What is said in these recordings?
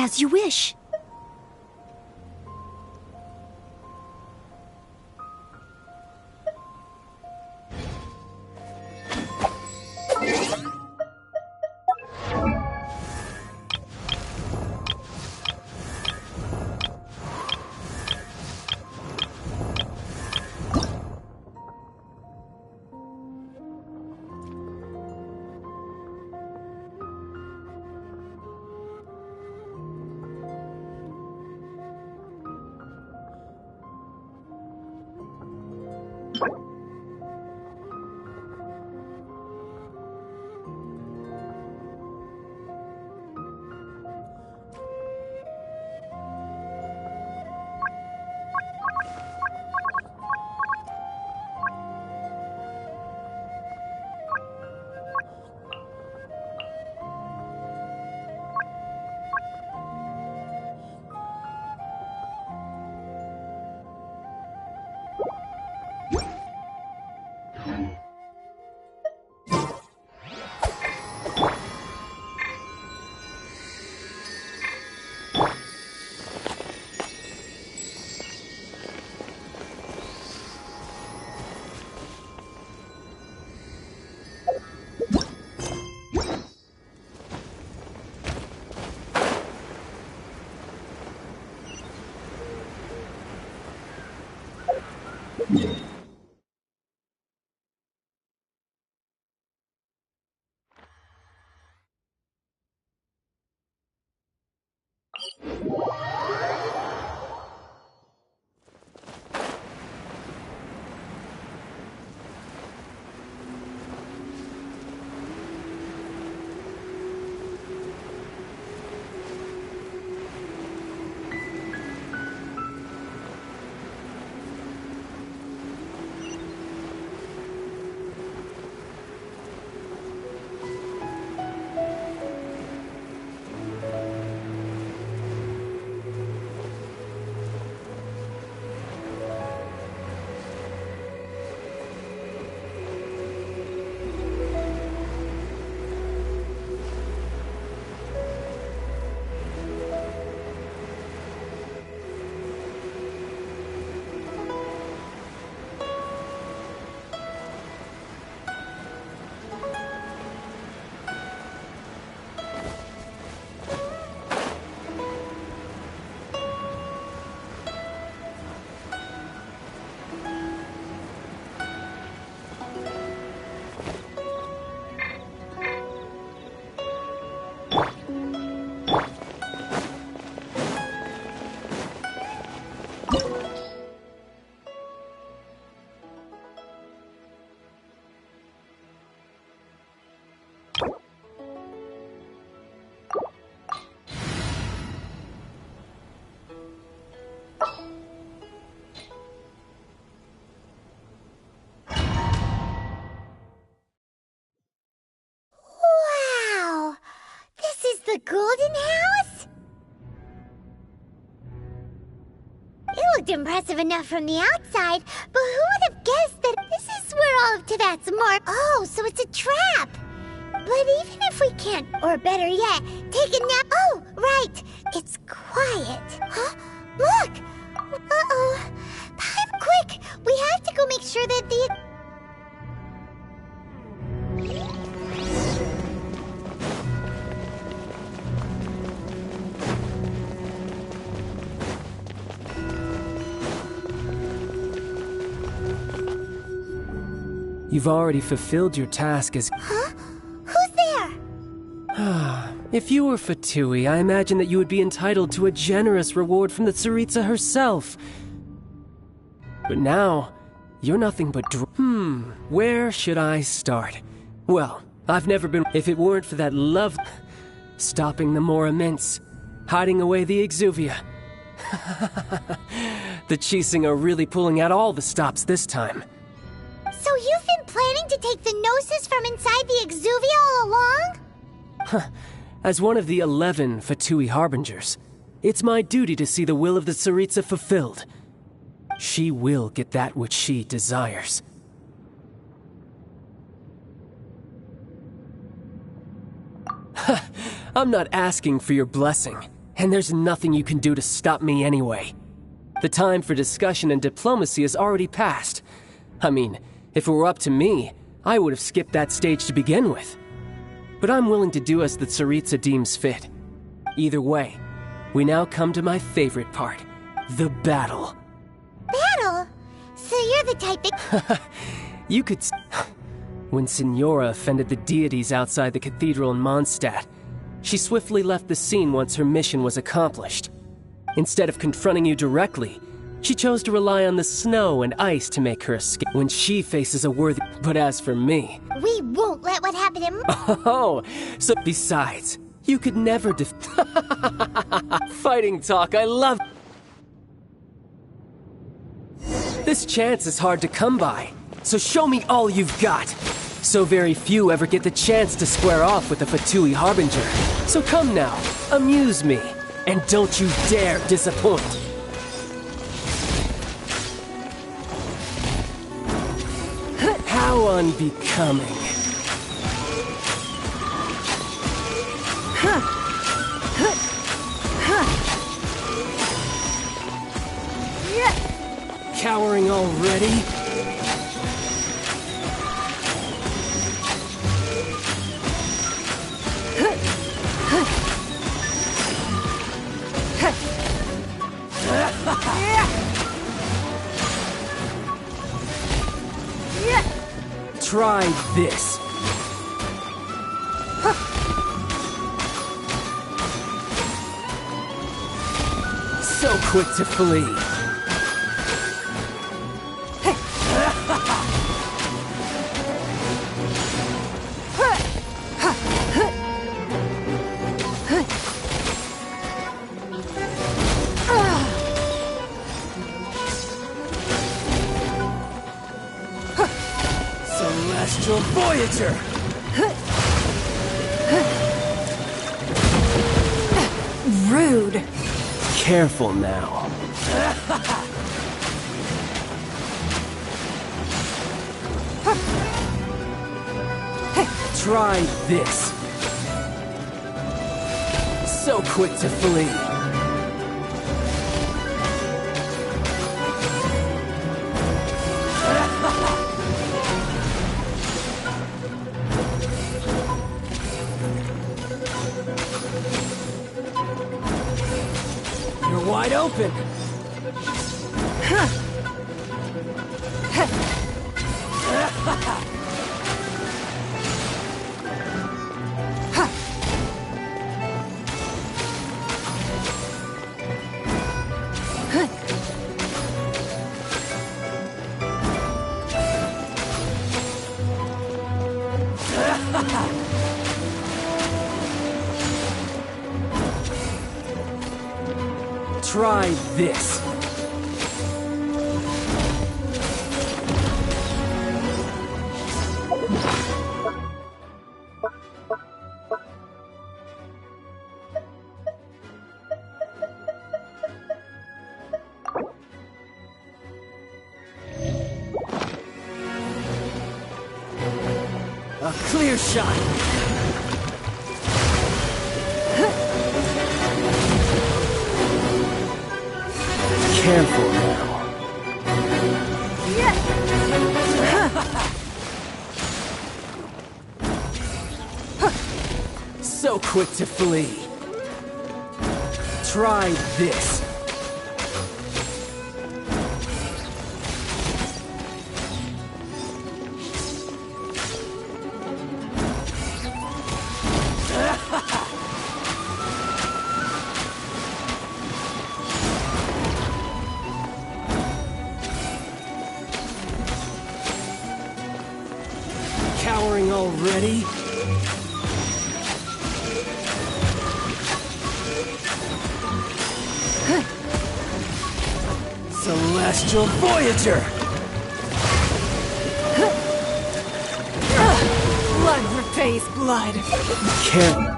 As you wish. looked impressive enough from the outside, but who would have guessed that this is where all of Tibet's mark? Oh, so it's a trap. But even if we can't, or better yet, take a nap. Oh, right. It's quiet. Huh? Look! Uh-oh. Pipe, quick! We have to go make sure that the... You've already fulfilled your task as... Huh? Who's there? If you were Fatui, I imagine that you would be entitled to a generous reward from the Tsaritsa herself. But now, you're nothing but where should I start? Well, I've never been... If it weren't for that love... Stopping the more immense, hiding away the Exuvia. The Chising are really pulling out all the stops this time. So you've been planning to take the Gnosis from inside the Exuvia all along? As one of the 11 Fatui Harbingers, it's my duty to see the will of the Tsaritsa fulfilled. She will get that which she desires. I'm not asking for your blessing, and there's nothing you can do to stop me anyway. The time for discussion and diplomacy has already passed. I mean, if it were up to me, I would have skipped that stage to begin with. But I'm willing to do as the Tsaritsa deems fit. Either way, we now come to my favorite part, the battle. Battle? So you're the type that... You could... When Signora offended the deities outside the cathedral in Mondstadt, she swiftly left the scene once her mission was accomplished. Instead of confronting you directly, she chose to rely on the snow and ice to make her escape when she faces a worthy... But as for me... We won't let what happened to... Oh, so besides, you could never Fighting talk, I love... This chance is hard to come by, so show me all you've got. So very few ever get the chance to square off with a Fatui Harbinger. So come now, amuse me, and don't you dare disappoint. How unbecoming. Cowering already? Try this. So quick to flee. Celestial Voyager! Rude. Careful now. Try this. So quick to flee. You're wide open. Try this. A clear shot! Careful now. So quick to flee. Try this. Cowering already? Celestial Voyager! Blood repays blood. Careful now.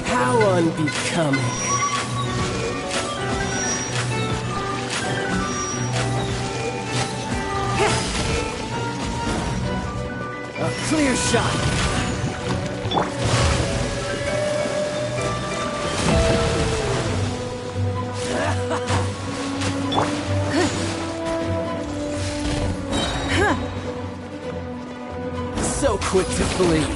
How unbecoming. A clear shot. So quick to flee.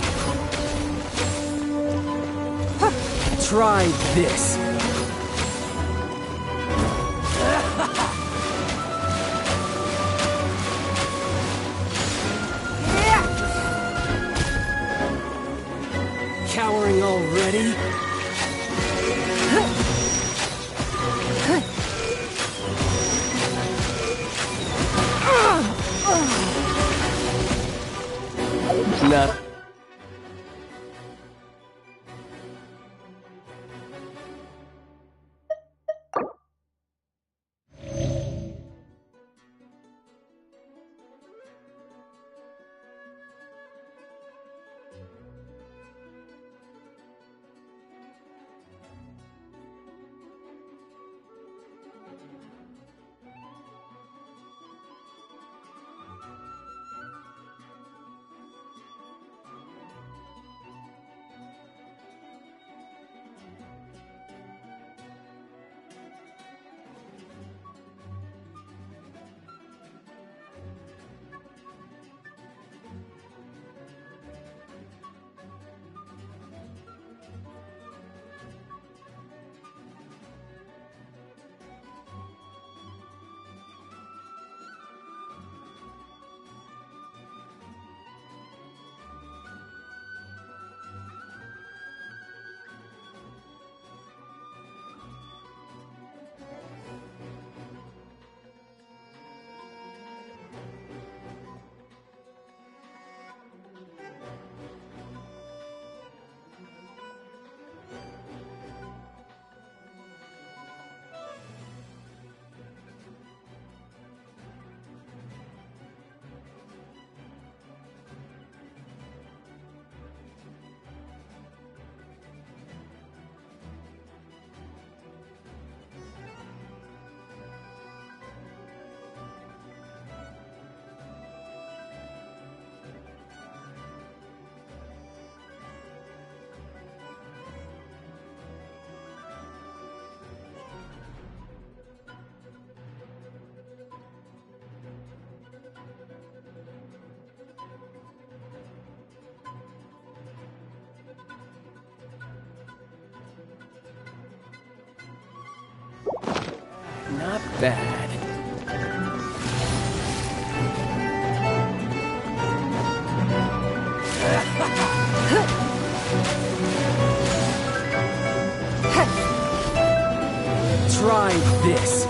Try this. Cowering already? Not. not bad. Try this.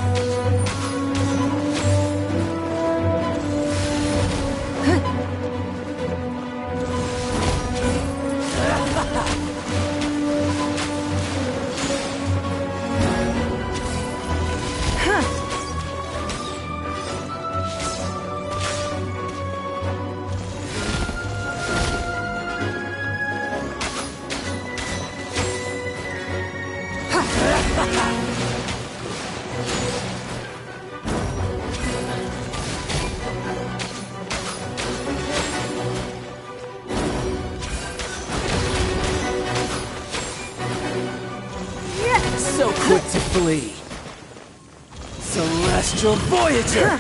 So quick to flee. Celestial Voyager!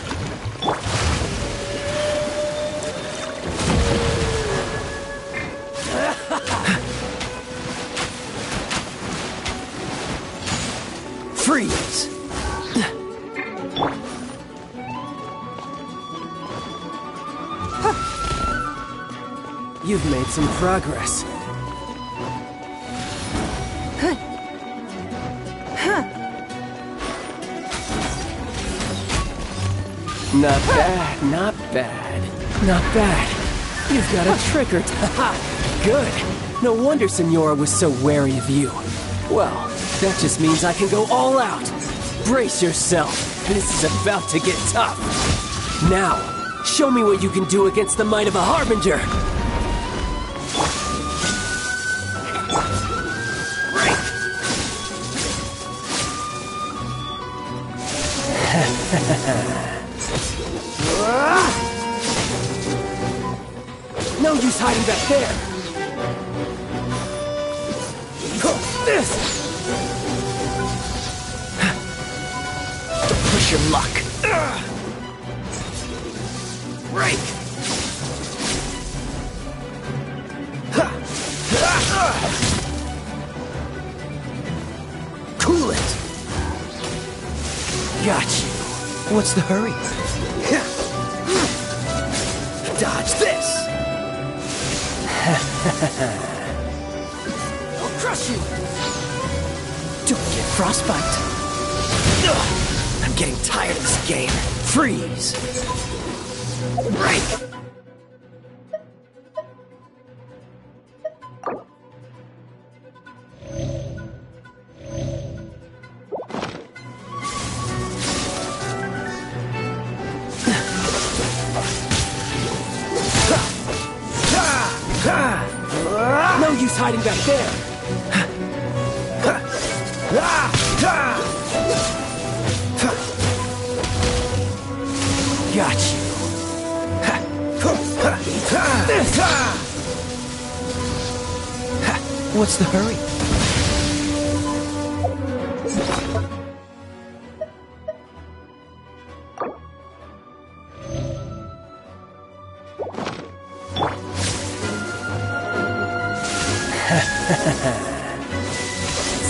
Freeze! You've made some progress. Not bad, not bad, not bad. You've got a trick or ha! Good. No wonder Senora was so wary of you. Well, that just means I can go all out. Brace yourself. This is about to get tough. Now, show me what you can do against the might of a Harbinger. No use hiding back there! This! Don't push your luck! Break! Cool it! Got you! What's the hurry? Dodge this! I'll crush you! Don't get frostbite! Ugh, I'm getting tired of this game. Freeze! Break! No use hiding back there! Got you! What's the hurry?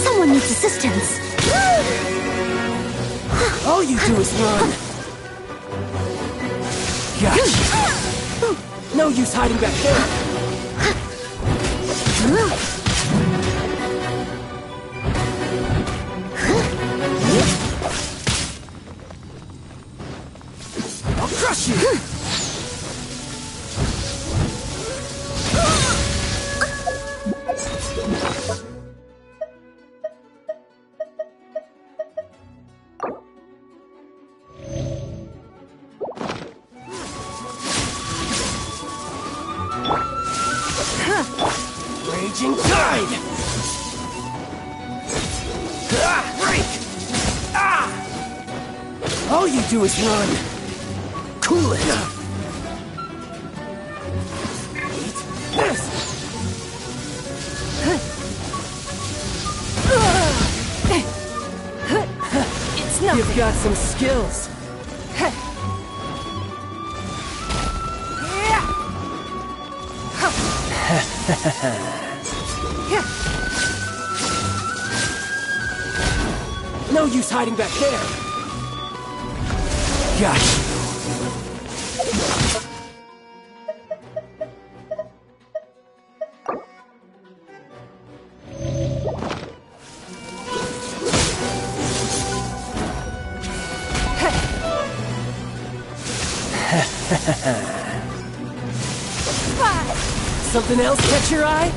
Someone needs assistance. All you do is run! Gotcha! No use hiding back there! I'll crush you! Raging tide! Break! All you do is run! Cool it! Eat this! It's nothing. You've got some skills! No use hiding back there! Gotcha. Something else catch your eye?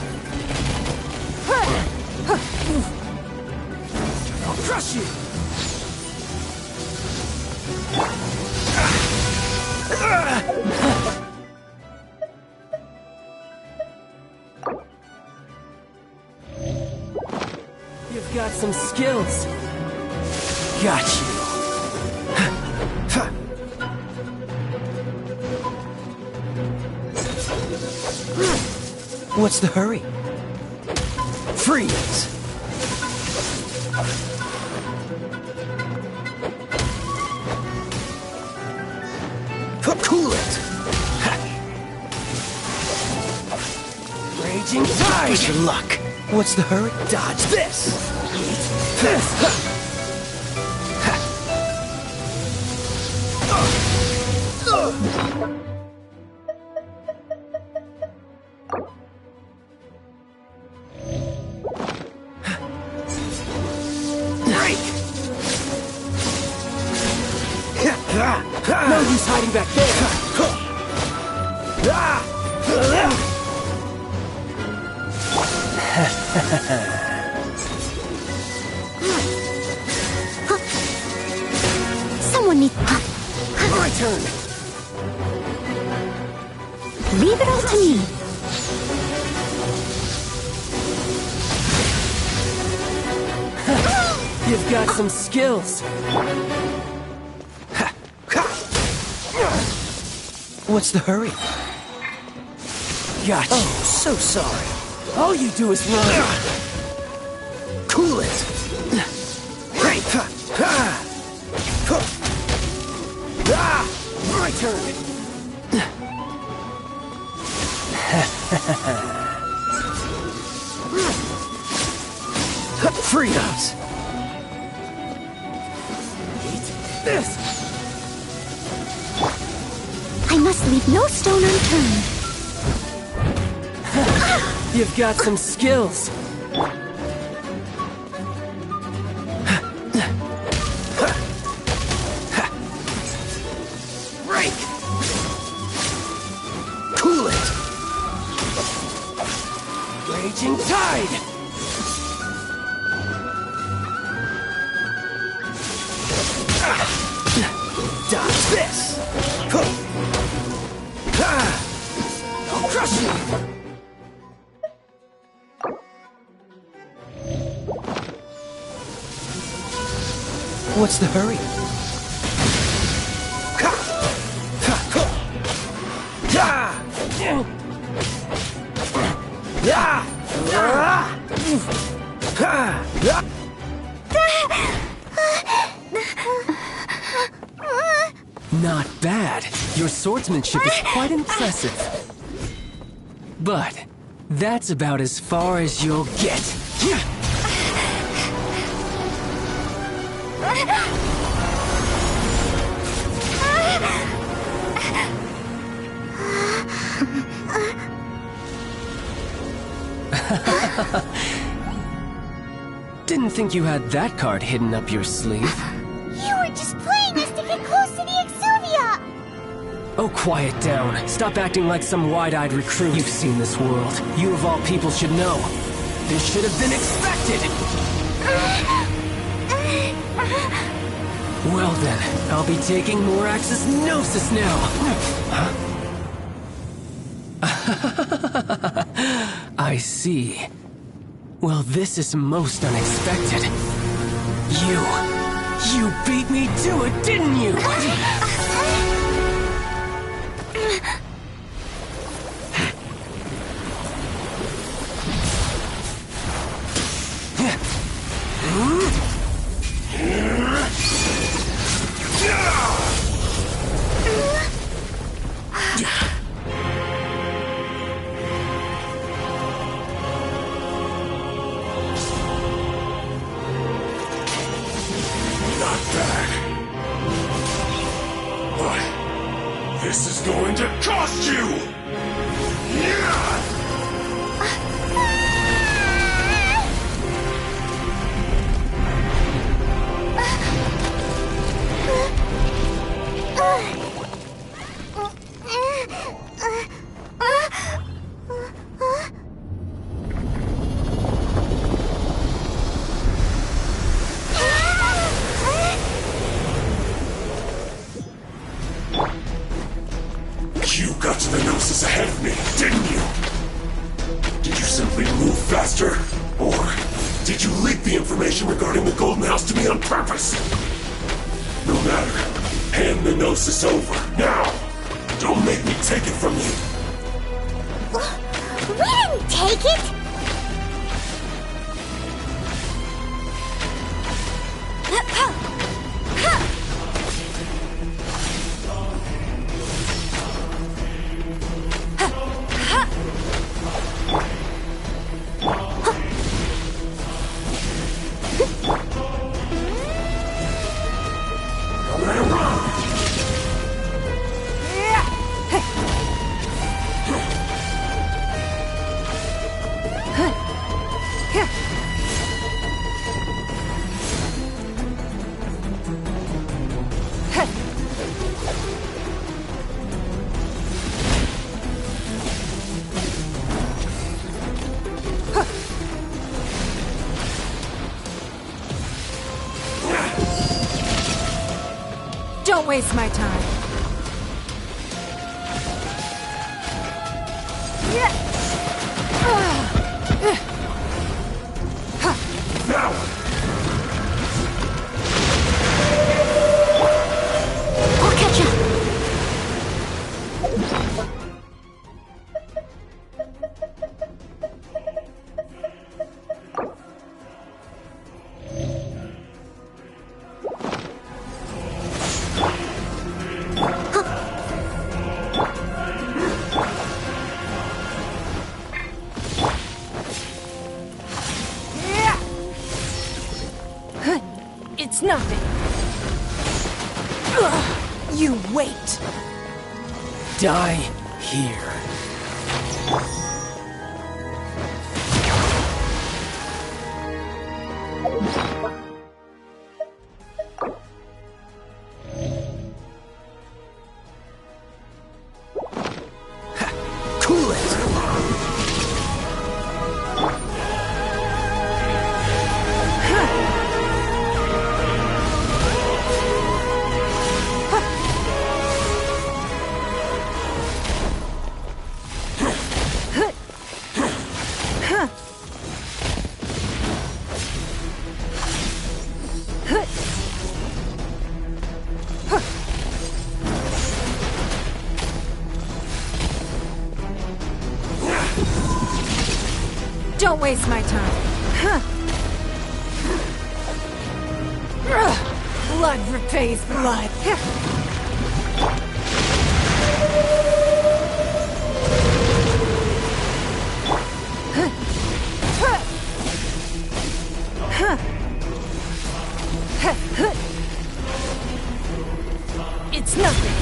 I'll crush you! You've got some skills. Got you. What's the hurry? Freeze! Cool it! Raging tide! Wish you luck. What's the hurry? Dodge this! This! No use hiding back Someone needs... My turn! Leave it all to me. You've got some skills. What's the hurry? Gotcha. Oh, so sorry. All you do is run. Cool it. My turn. Freeze. Eat this. I must leave no stone unturned. You've got some skills. Break. Cool it. Raging tide. Dodge this. I'll crush you! What's the hurry? Not bad. Your swordsmanship is quite impressive. But that's about as far as you'll get. Didn't think you had that card hidden up your sleeve. You were just playing us to get close to the Exuvia! Oh, quiet down. Stop acting like some wide-eyed recruit. You've seen this world. You of all people should know. This should have been expected! Well then, I'll be taking more Axis Gnosis now! I see. Well, this is most unexpected. You beat me to it, didn't you? to cost you! Yeah! You got to the Gnosis ahead of me, didn't you? Did you simply move faster? Or did you leak the information regarding the Golden House to me on purpose? No matter. Hand the Gnosis over, now! Don't make me take it from you! We didn't take it! Don't waste my time. Now! I'll catch up. It's nothing. You wait. Die here. Cool it. Don't waste my time. Blood repays blood. It's nothing.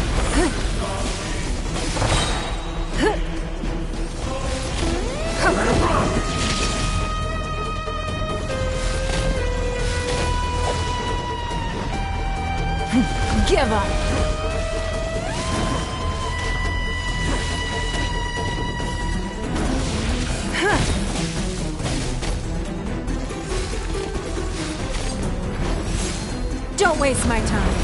Give up. Don't waste my time.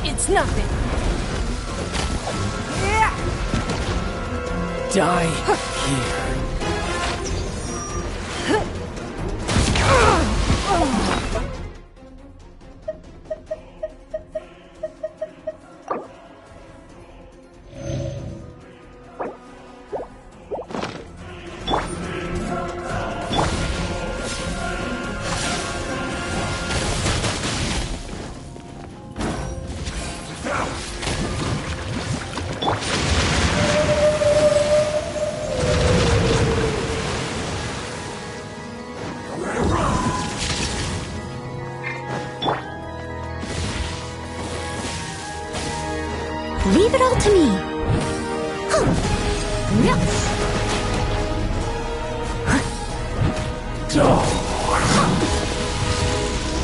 It's nothing. Die here. me.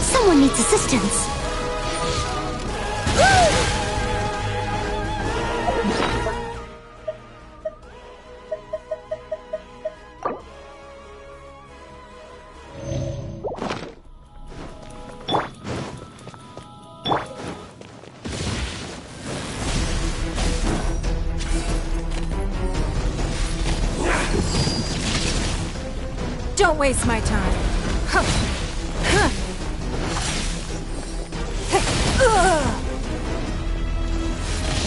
Someone needs assistance. Don't waste my time.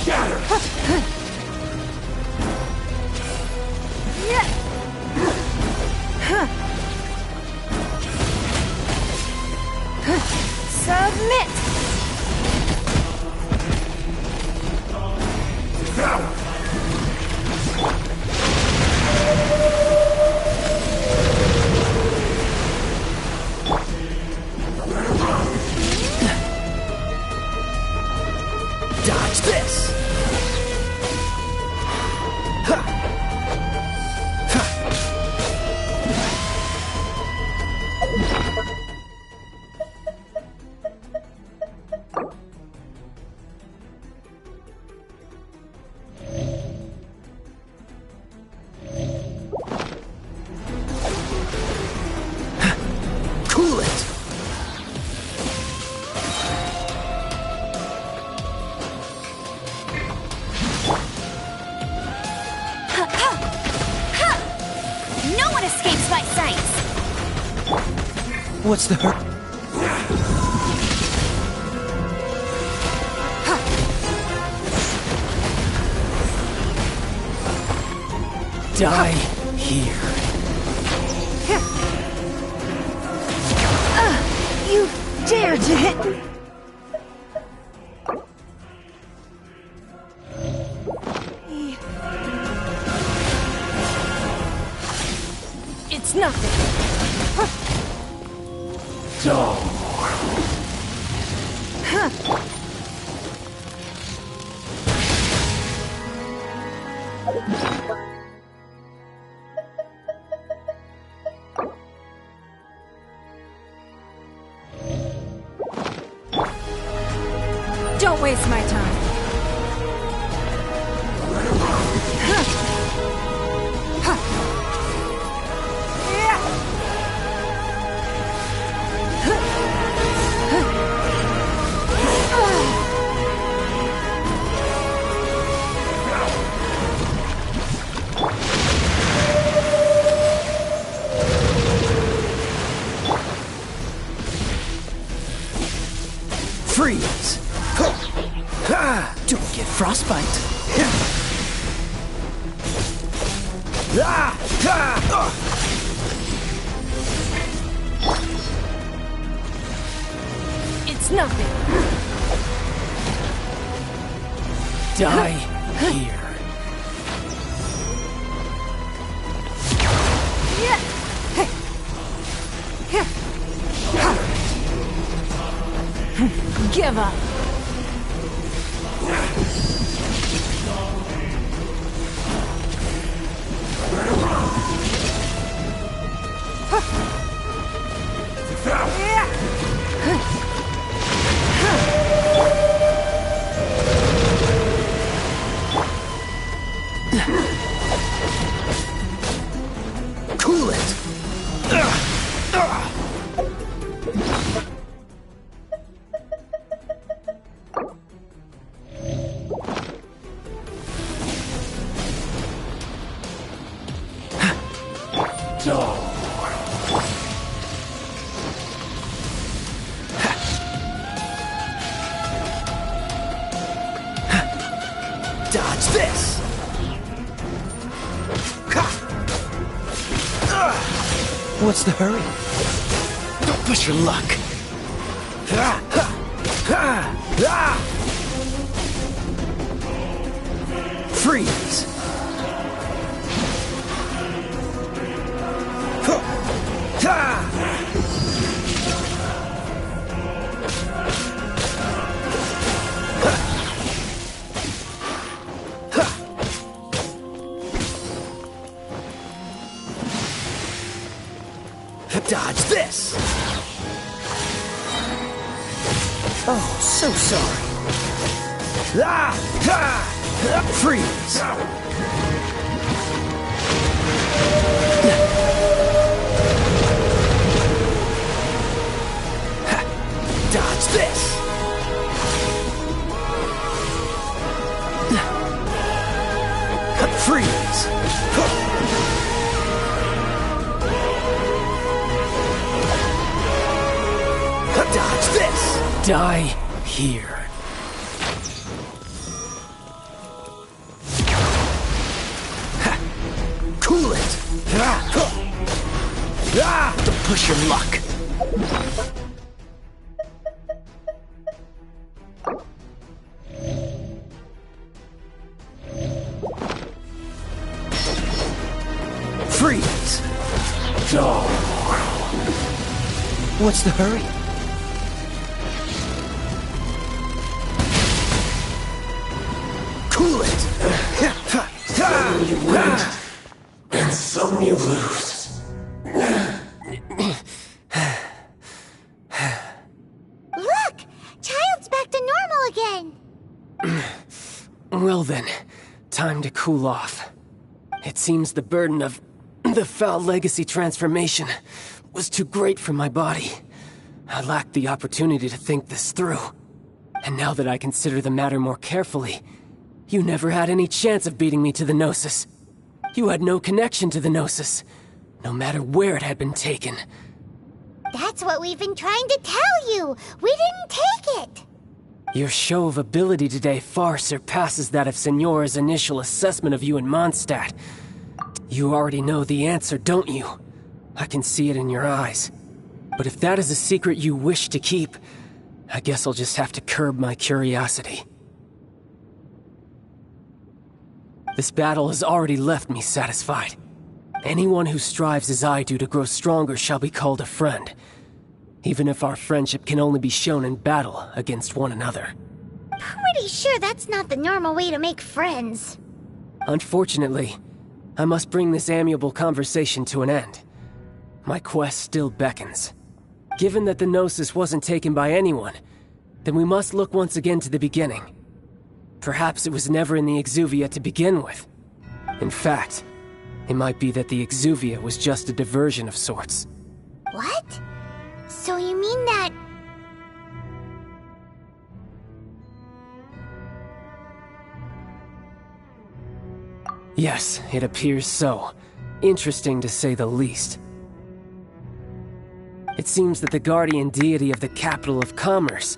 Got her! Submit! Dodge this! Cool it! No one escapes my sights. What's the hurt? Die here. You dare to hit me? It's nothing. Don't waste my time. Freeze! Don't get frostbite. It's nothing. Die here. Give up. Cool it. Dodge this! What's the hurry? Don't push your luck. Freeze! Dodge this! Oh, so sorry. Ah! Ha! Freeze! Dodge this! Freeze! Dodge this! Die here. Cool it! Don't push your luck! Freeze! What's the hurry? Cool it! Some you win, and some you lose. Look! Child's back to normal again! Well then, time to cool off. It seems the burden of the foul legacy transformation was too great for my body. I lacked the opportunity to think this through. And now that I consider the matter more carefully, you never had any chance of beating me to the Gnosis. You had no connection to the Gnosis, no matter where it had been taken. That's what we've been trying to tell you! We didn't take it! Your show of ability today far surpasses that of Signora's initial assessment of you in Mondstadt. You already know the answer, don't you? I can see it in your eyes. But if that is a secret you wish to keep, I guess I'll just have to curb my curiosity. This battle has already left me satisfied. Anyone who strives as I do to grow stronger shall be called a friend, even if our friendship can only be shown in battle against one another. Pretty sure that's not the normal way to make friends. Unfortunately, I must bring this amiable conversation to an end. My quest still beckons. Given that the Gnosis wasn't taken by anyone, then we must look once again to the beginning. Perhaps it was never in the Exuvia to begin with. In fact, it might be that the Exuvia was just a diversion of sorts. What? So you mean that... Yes, it appears so. Interesting to say the least. It seems that the guardian deity of the capital of commerce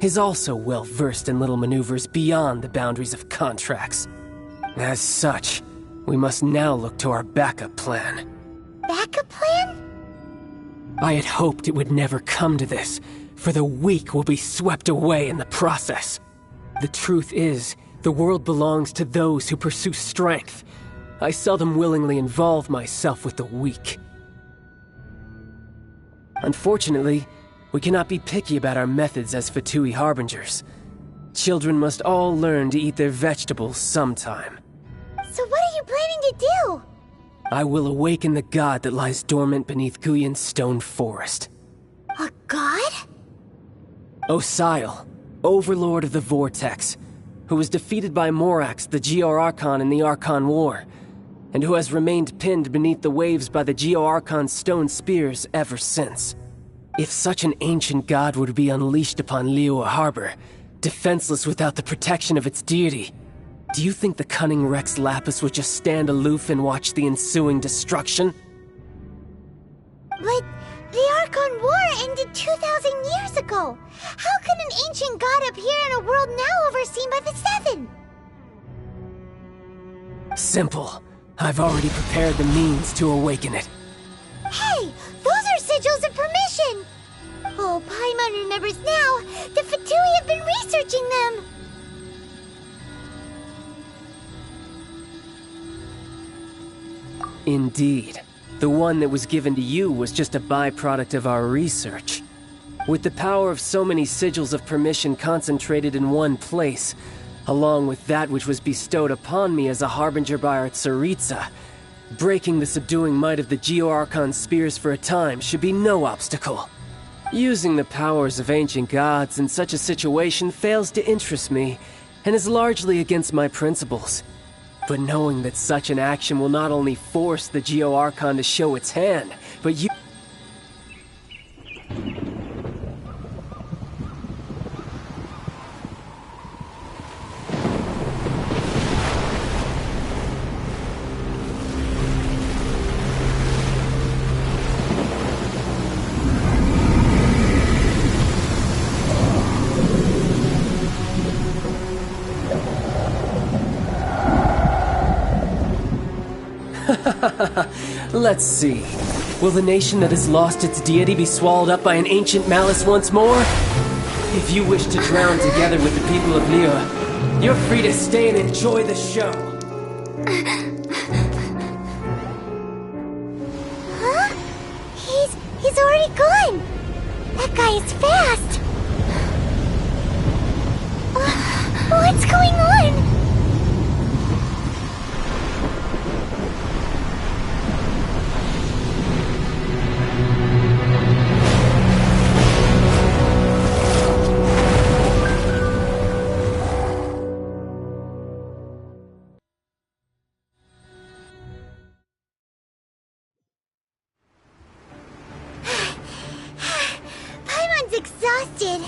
is also well versed in little maneuvers beyond the boundaries of contracts. As such, we must now look to our backup plan. Backup plan? I had hoped it would never come to this, for the weak will be swept away in the process. The truth is, the world belongs to those who pursue strength. I seldom willingly involve myself with the weak. Unfortunately, we cannot be picky about our methods as Fatui Harbingers. Children must all learn to eat their vegetables sometime. So what are you planning to do? I will awaken the god that lies dormant beneath Guyon's stone forest. A god? Osile, overlord of the Vortex, who was defeated by Morax, the Geo-Archon in the Archon War, and who has remained pinned beneath the waves by the Geo-Archon's stone spears ever since. If such an ancient god were to be unleashed upon Liyue Harbor, defenseless without the protection of its deity, do you think the cunning Rex Lapis would just stand aloof and watch the ensuing destruction? But the Archon War ended 2,000 years ago. How can an ancient god appear in a world now overseen by the Seven? Simple. I've already prepared the means to awaken it. Hey, those are sigils of permission! Oh, Paimon remembers now. The Fatui have been researching them. Indeed. The one that was given to you was just a byproduct of our research. With the power of so many sigils of permission concentrated in one place, along with that which was bestowed upon me as a harbinger by our Tsaritsa, Breaking the subduing might of the Geo-Archon spears for a time should be no obstacle. Using the powers of ancient gods in such a situation fails to interest me, and is largely against my principles. But knowing that such an action will not only force the Geo-Archon to show its hand, but you... Let's see. Will the nation that has lost its deity be swallowed up by an ancient malice once more? If you wish to drown together with the people of Liyue, you're free to stay and enjoy the show. Huh? He's already gone! That guy is fast! What's going on? Exhausted.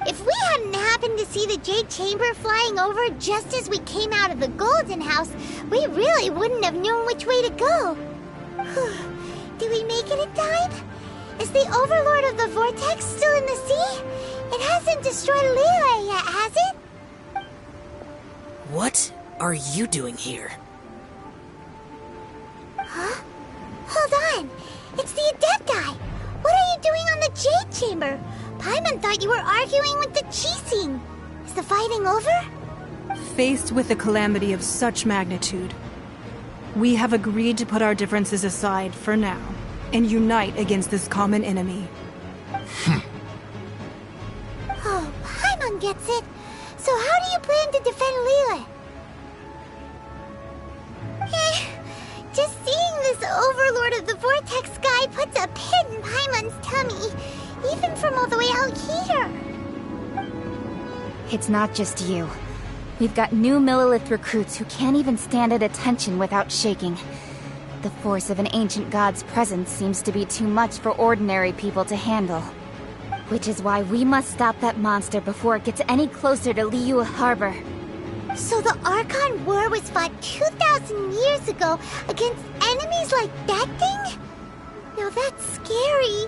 If we hadn't happened to see the Jade Chamber flying over just as we came out of the Golden House, we really wouldn't have known which way to go. Did we make it in time? Is the Overlord of the Vortex still in the sea? It hasn't destroyed Liyue yet, has it? What are you doing here? Huh? Hold on. It's the Adepti. What are you doing on the Jade Chamber? Paimon thought you were arguing with the Qixing. Is the fighting over? Faced with a calamity of such magnitude, we have agreed to put our differences aside for now and unite against this common enemy. Oh, Paimon gets it. So how do you plan to defend Liyue? Just seeing this Overlord of the Vortex guy puts a pit in Paimon's tummy, even from all the way out here. It's not just you. We've got new Millilith recruits who can't even stand at attention without shaking. The force of an ancient god's presence seems to be too much for ordinary people to handle. Which is why we must stop that monster before it gets any closer to Liyue Harbor. So the Archon War was fought 2,000 years ago against enemies like that thing? Now that's scary.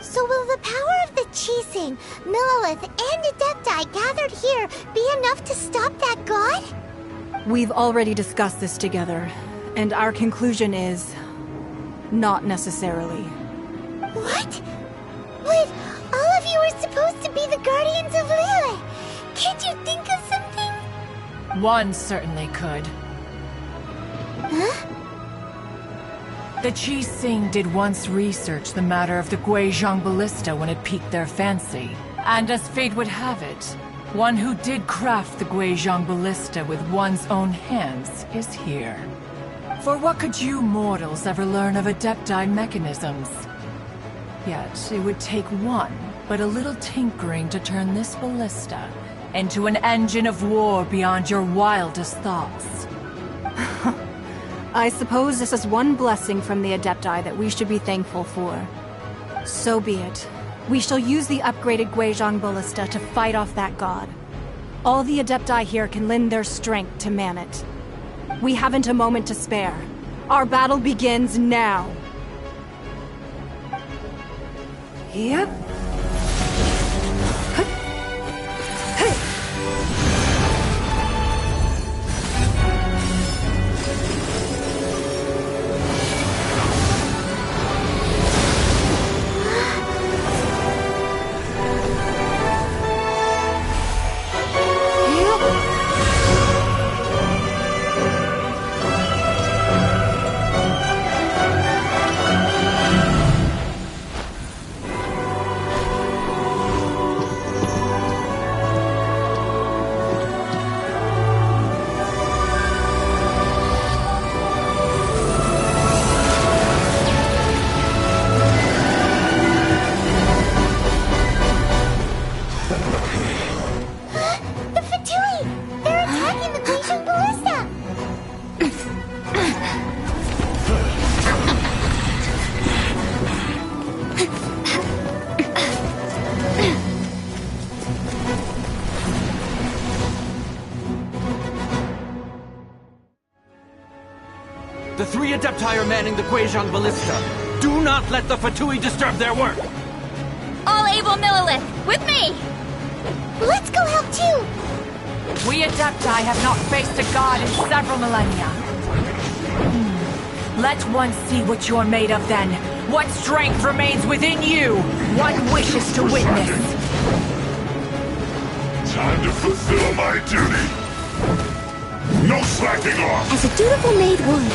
So will the power of the Qixing, Millilith, and Adepti gathered here be enough to stop that god? We've already discussed this together, and our conclusion is... not necessarily. What? But all of you are supposed to be the guardians of Liyue. Can't you think of something? One certainly could. Huh? The Qixing did once research the matter of the Guizhong Ballista when it piqued their fancy. And as fate would have it, one who did craft the Guizhong Ballista with one's own hands is here. For what could you mortals ever learn of Adepti mechanisms? Yet, it would take one, but a little tinkering to turn this ballista into an engine of war beyond your wildest thoughts. I suppose this is one blessing from the Adepti that we should be thankful for. So be it. We shall use the upgraded Guizhong Ballista to fight off that god. All the Adepti here can lend their strength to man it. We haven't a moment to spare. Our battle begins now. Yep. The 3 Adepti are manning the Guizhong Ballista. Do not let the Fatui disturb their work! All able Millilith, with me! Let's go help too! We Adepti have not faced a god in several millennia. Let one see what you're made of then. What strength remains within you? One wishes to witness. Time to fulfill my duty. No slacking off! As a dutiful maid would.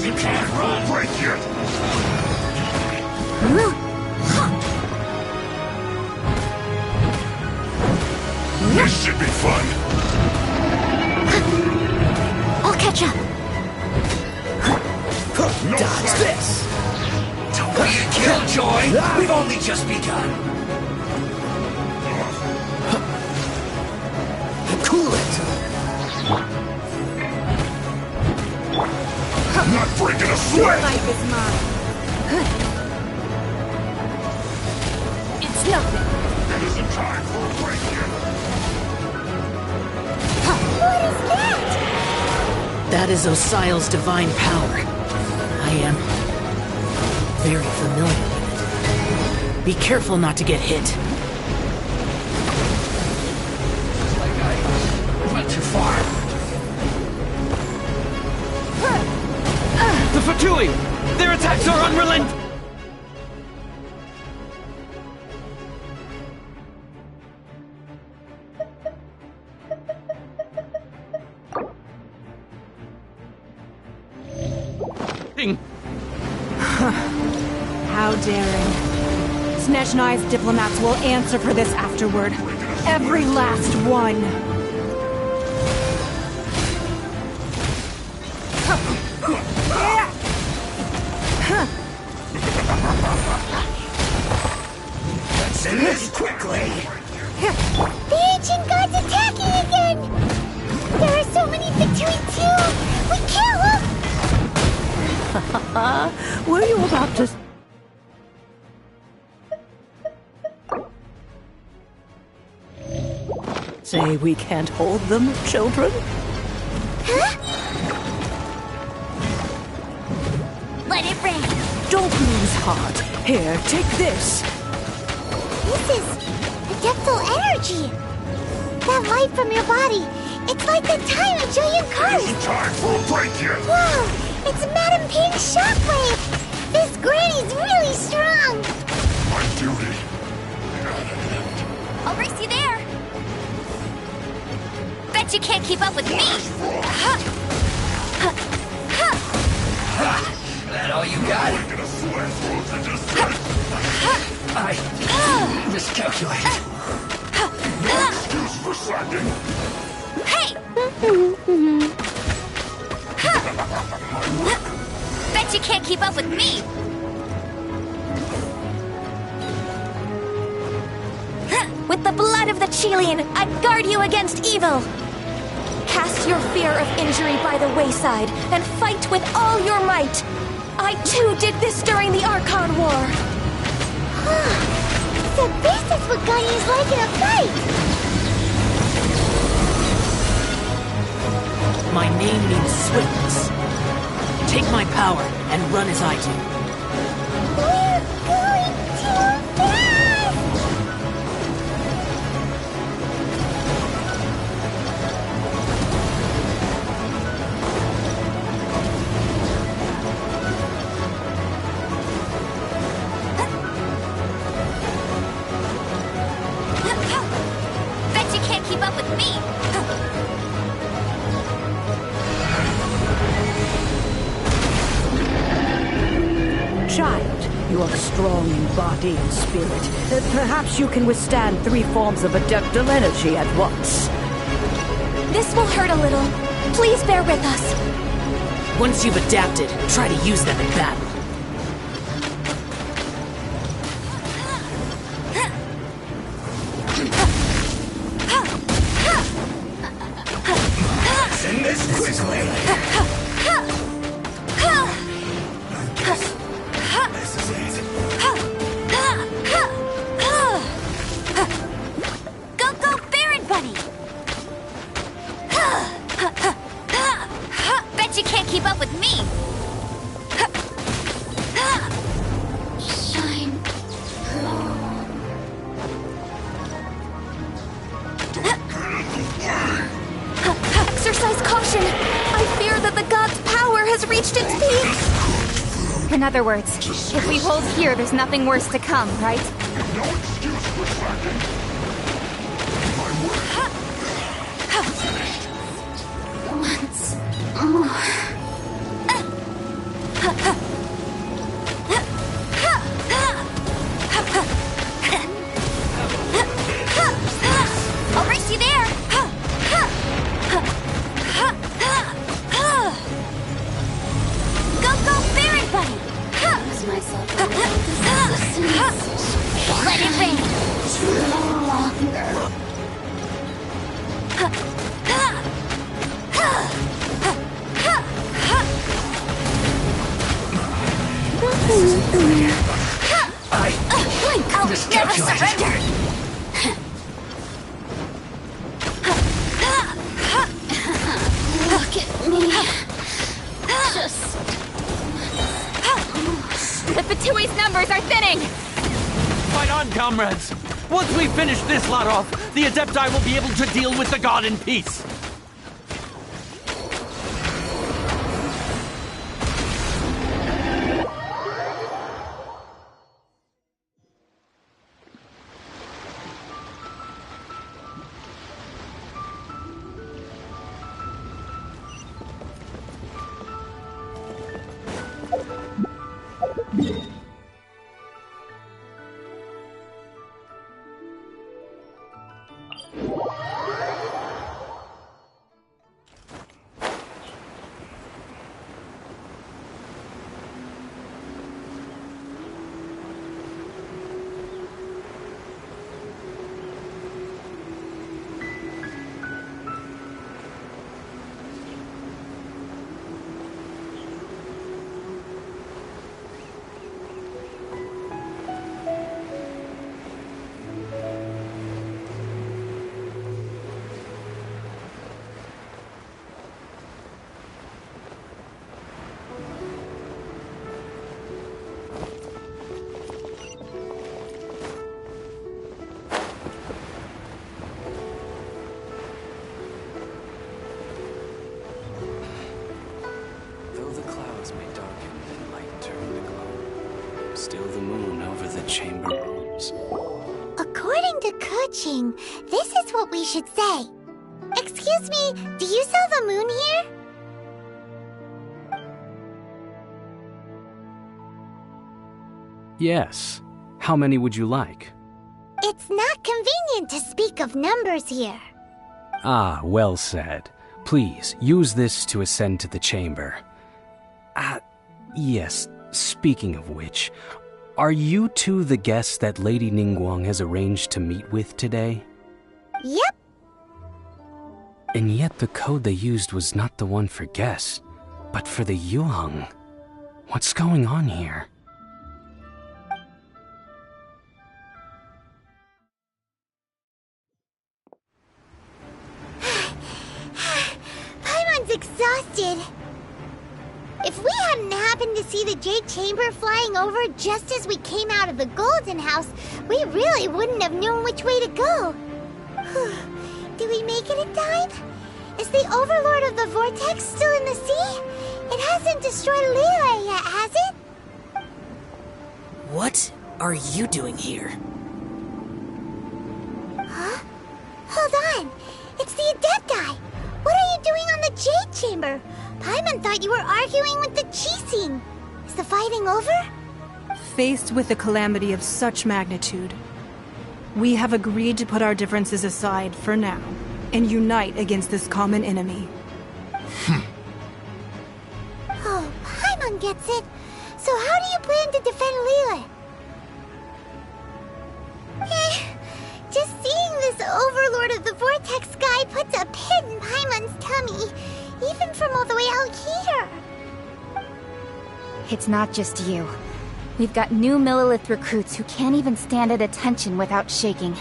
You can't run! Break it! This should be fun! I'll catch up. No Dodge slacking. this! Don't be a killjoy! We've only just begun. Cool it! Not breaking a sweat! Life is mine. It's nothing. It isn't time for a break yet. What is that? That is Osial's divine power. I am very familiar with it. Be careful not to get hit. Like I went too far. The Fatui! Their attacks are unrelenting! How daring. Snezhnai's diplomats will answer for this afterward. Every last one. Let's end this quickly. The ancient gods attacking again! There are so many Fatui too! We kill them! Were you about to... say we can't hold them, children? Huh? Let it rain! Don't lose heart. Here, take this. This is adeptal energy! That light from your body, it's like the time of Julian It Cars! isn't time for a break yet. Whoa! It's Madame Ping's shockwave! This granny's really strong! My duty. I'll race you there. Bet you can't keep up with me. That all you got? Breaking a sweat throws into sweat. I miscalculated. No excuse for slacking. Hey! Bet you can't keep up with me. With the blood of the Chilean, I guard you against evil. Cast your fear of injury by the wayside and fight with all your might. I too did this during the Archon War. So this is what Gunny's like in a fight! My name means swiftness. Take my power and run as I do. We're going too fast! Bet you can't keep up with me. Child, you are strong in body and spirit. Perhaps you can withstand 3 forms of adeptal energy at once. This will hurt a little. Please bear with us. Once you've adapted, try to use them in battle. Let's end this quickly. destruction! I fear that the god's power has reached its peak! In other words, if we hold here, there's nothing worse to come, right? No excuse for slacking. My work. Once more. I'll race you there! Go, go, Baron Buddy! Lose myself. Let it rain! I'll never surrender! Look at me. Just... The Fatui's numbers are thinning! Fight on, comrades! Once we finish this lot off, the Adepti will be able to deal with the god in peace! Still the moon over the chamber rooms. According to Kuching, this is what we should say. Excuse me, do you sell the moon here? Yes. How many would you like? It's not convenient to speak of numbers here. Ah, well said. Please, use this to ascend to the chamber. Yes, speaking of which, are you two the guests that Lady Ningguang has arranged to meet with today? Yep. And yet the code they used was not the one for guests, but for the Yuheng. What's going on here? Paimon's exhausted. If we hadn't happened to see the Jade Chamber flying over just as we came out of the Golden House, we really wouldn't have known which way to go. Did we make it in time? Is the Overlord of the Vortex still in the sea? It hasn't destroyed Liyue yet, has it? What are you doing here? Huh? Hold on. It's the Adepti. What are you doing on the Jade Chamber? Paimon thought you were arguing with the Qixing. Is the fighting over? Faced with a calamity of such magnitude, we have agreed to put our differences aside for now and unite against this common enemy. Oh, Paimon gets it. So how do you plan to defend Liyue? Just seeing this Overlord of the Vortex guy puts a pit in Paimon's tummy, even from all the way out here. It's not just you. We've got new Millelith recruits who can't even stand at attention without shaking.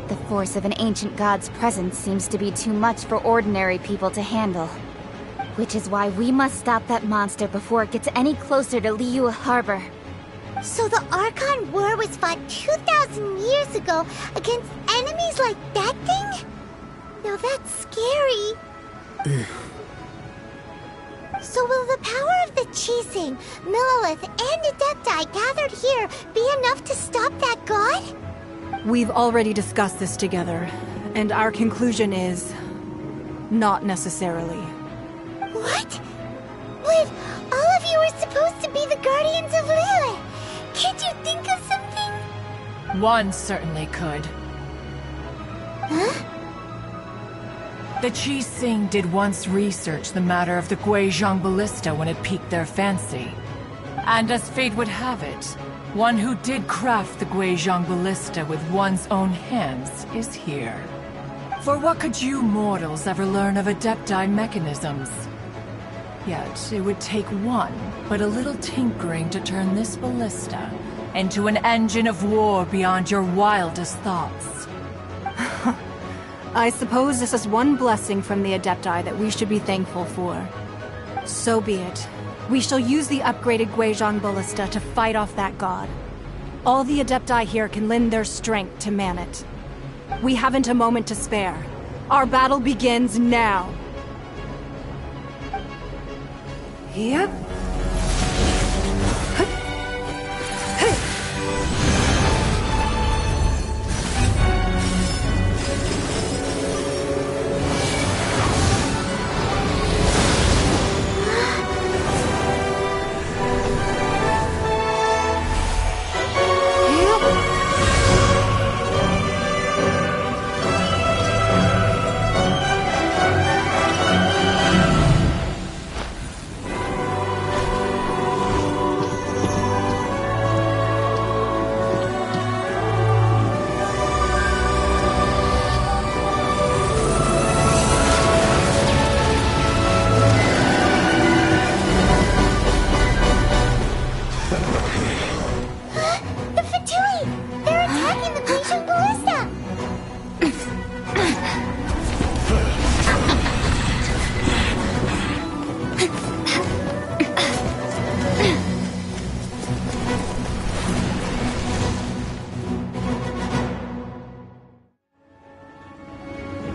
The force of an ancient god's presence seems to be too much for ordinary people to handle. Which is why we must stop that monster before it gets any closer to Liyue Harbor. So the Archon War was fought 2,000 years ago against enemies like that thing? Now that's scary. So will the power of the Chising, Millelith, and Adepti gathered here be enough to stop that god? We've already discussed this together, and our conclusion is... not necessarily. What? But all of you are supposed to be the guardians of Lilith! Can't you think of something? One certainly could. Huh? The Chising did once research the matter of the Guizhong Ballista when it piqued their fancy. And as fate would have it, one who did craft the Guizhong Ballista with one's own hands is here. For what could you mortals ever learn of Adepti mechanisms? Yet, it would take one, but a little tinkering to turn this ballista into an engine of war beyond your wildest thoughts. I suppose this is one blessing from the Adepti that we should be thankful for. So be it. We shall use the upgraded Guizhong Ballista to fight off that god. All the Adepti here can lend their strength to man it. We haven't a moment to spare. Our battle begins now. Yep.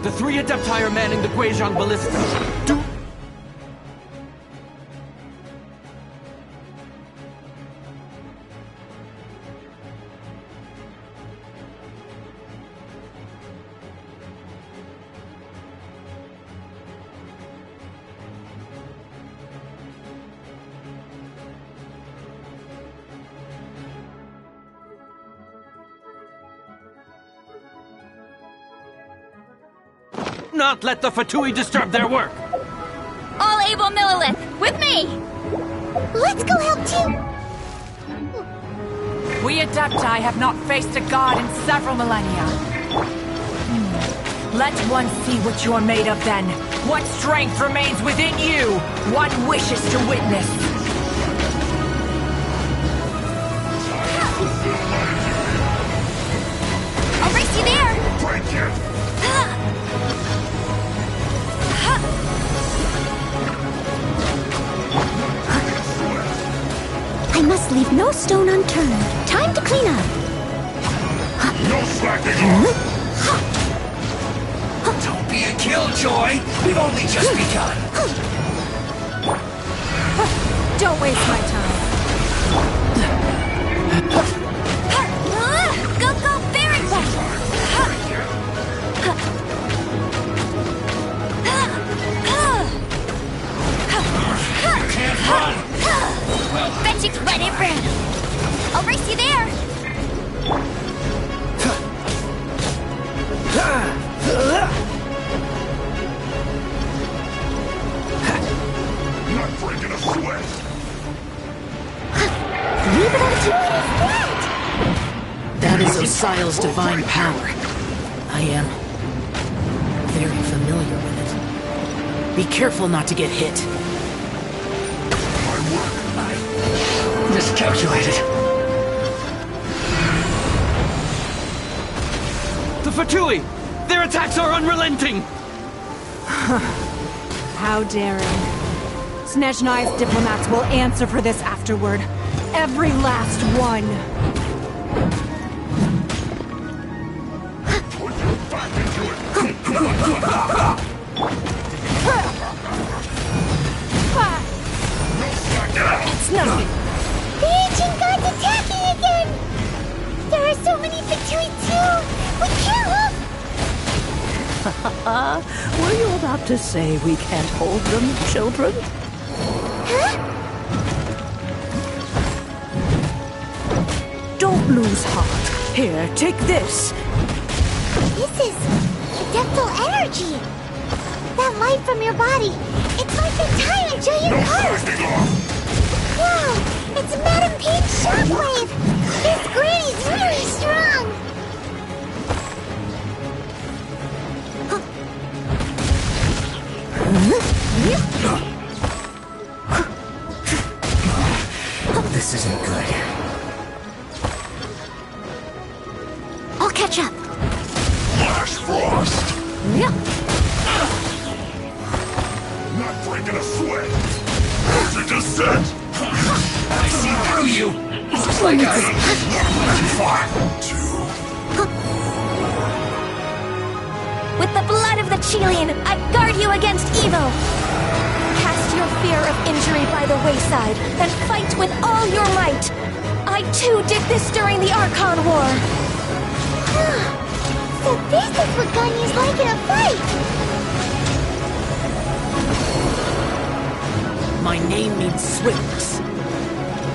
The three Adepti are manning the Guizhong Ballista. Do... Not let the Fatui disturb their work! All able Millelith, with me! Let's go help too! We Adepti have not faced a god in several millennia. Let one see what you're made of then. What strength remains within you, one wishes to witness. I'll race you there! Break it! I must leave no stone unturned. Time to clean up. No slacking off! Don't be a killjoy! We've only just begun! Don't waste my time. Go, go, very fast! You can't run! Bet you can let it run. I'll race you there. Not breaking a sweat! Leave it up to me instead! That is Osial's divine power. I am very familiar with it. Be careful not to get hit. Miscalculated. The Fatui! Their attacks are unrelenting! How daring. Snezhnai's diplomats will answer for this afterward. Every last one. Put your back into it! Were you about to say we can't hold them, children? Don't lose heart. Here, take this. This is adeptal energy. That light from your body. It's like the time until you burst. Wow, it's Madam Pink Shockwave. This granny's really strong. This isn't good. I'll catch up. Flash Frost! Not breaking a sweat! Where's your descent? I see through you! Looks like I went too far. With the blood of the Chelian, I guard you against evil! Cast your fear of injury by the wayside, and fight with all your might! I too did this during the Archon War! So this is what Ganya's like in a fight! My name means swiftness.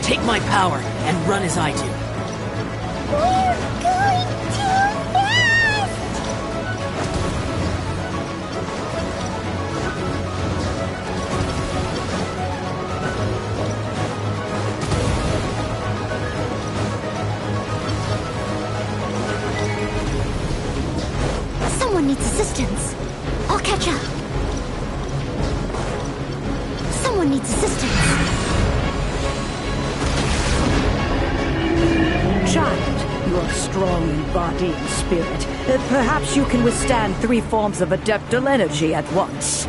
Take my power and run as I do. We're going too fast! Someone needs assistance. I'll catch up. Someone needs assistance. Child, you are strong in body and spirit. Perhaps you can withstand 3 forms of adeptal energy at once.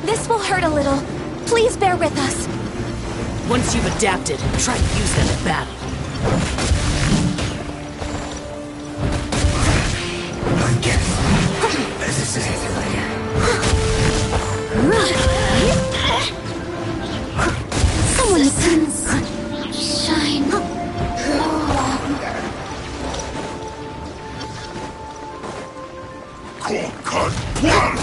This will hurt a little. Please bear with us. Once you've adapted, try to use them in battle. I guess this is it. Someone needs shine. Cold cut one!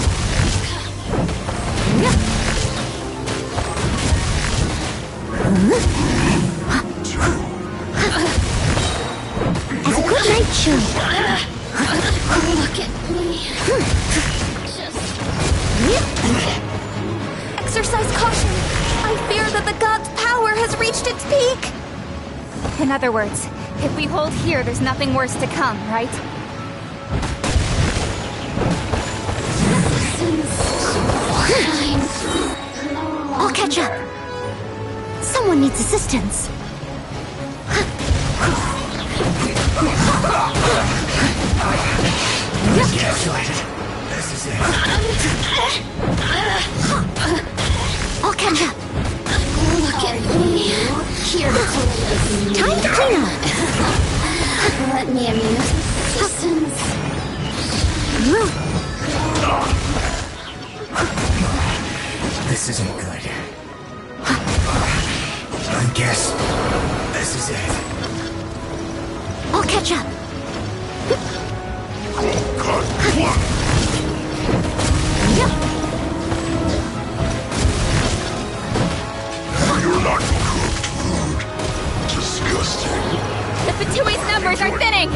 As a good night show. Look at me. Exercise caution. I fear that the god's power has reached its peak. In other words, if we hold here, there's nothing worse to come, right? I'll catch up. Someone needs assistance. This is it. I'll catch up. Look at me. Here. Time to clean up. Let me amuse assistance. This isn't good. I guess this is it. I'll catch up. Cut one! You're not cooked food. Disgusting. The Fatui's numbers are thinning!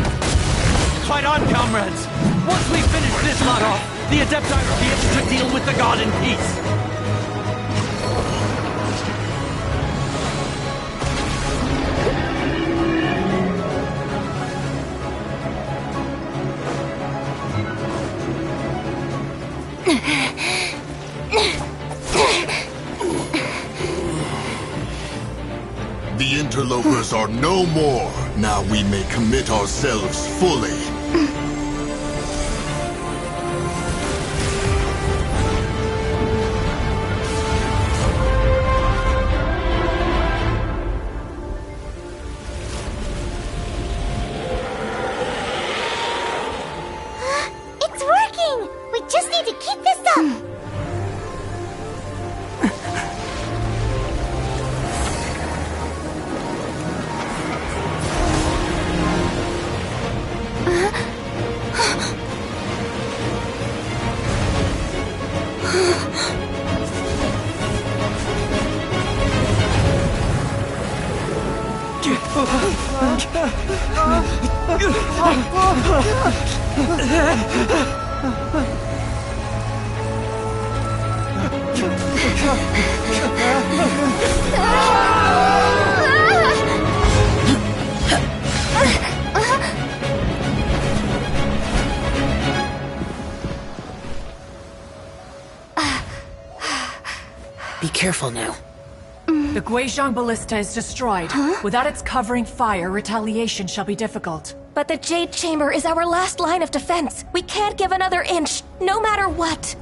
Fight on, comrades! Once we finish this lot off, the Adepti will be able to deal with the god in peace. The interlopers are no more. Now we may commit ourselves fully. It's working! We just need to keep this up! Be careful now. The Guizhong Ballista is destroyed. Without its covering fire, retaliation shall be difficult. But the Jade Chamber is our last line of defense. We can't give another inch, no matter what.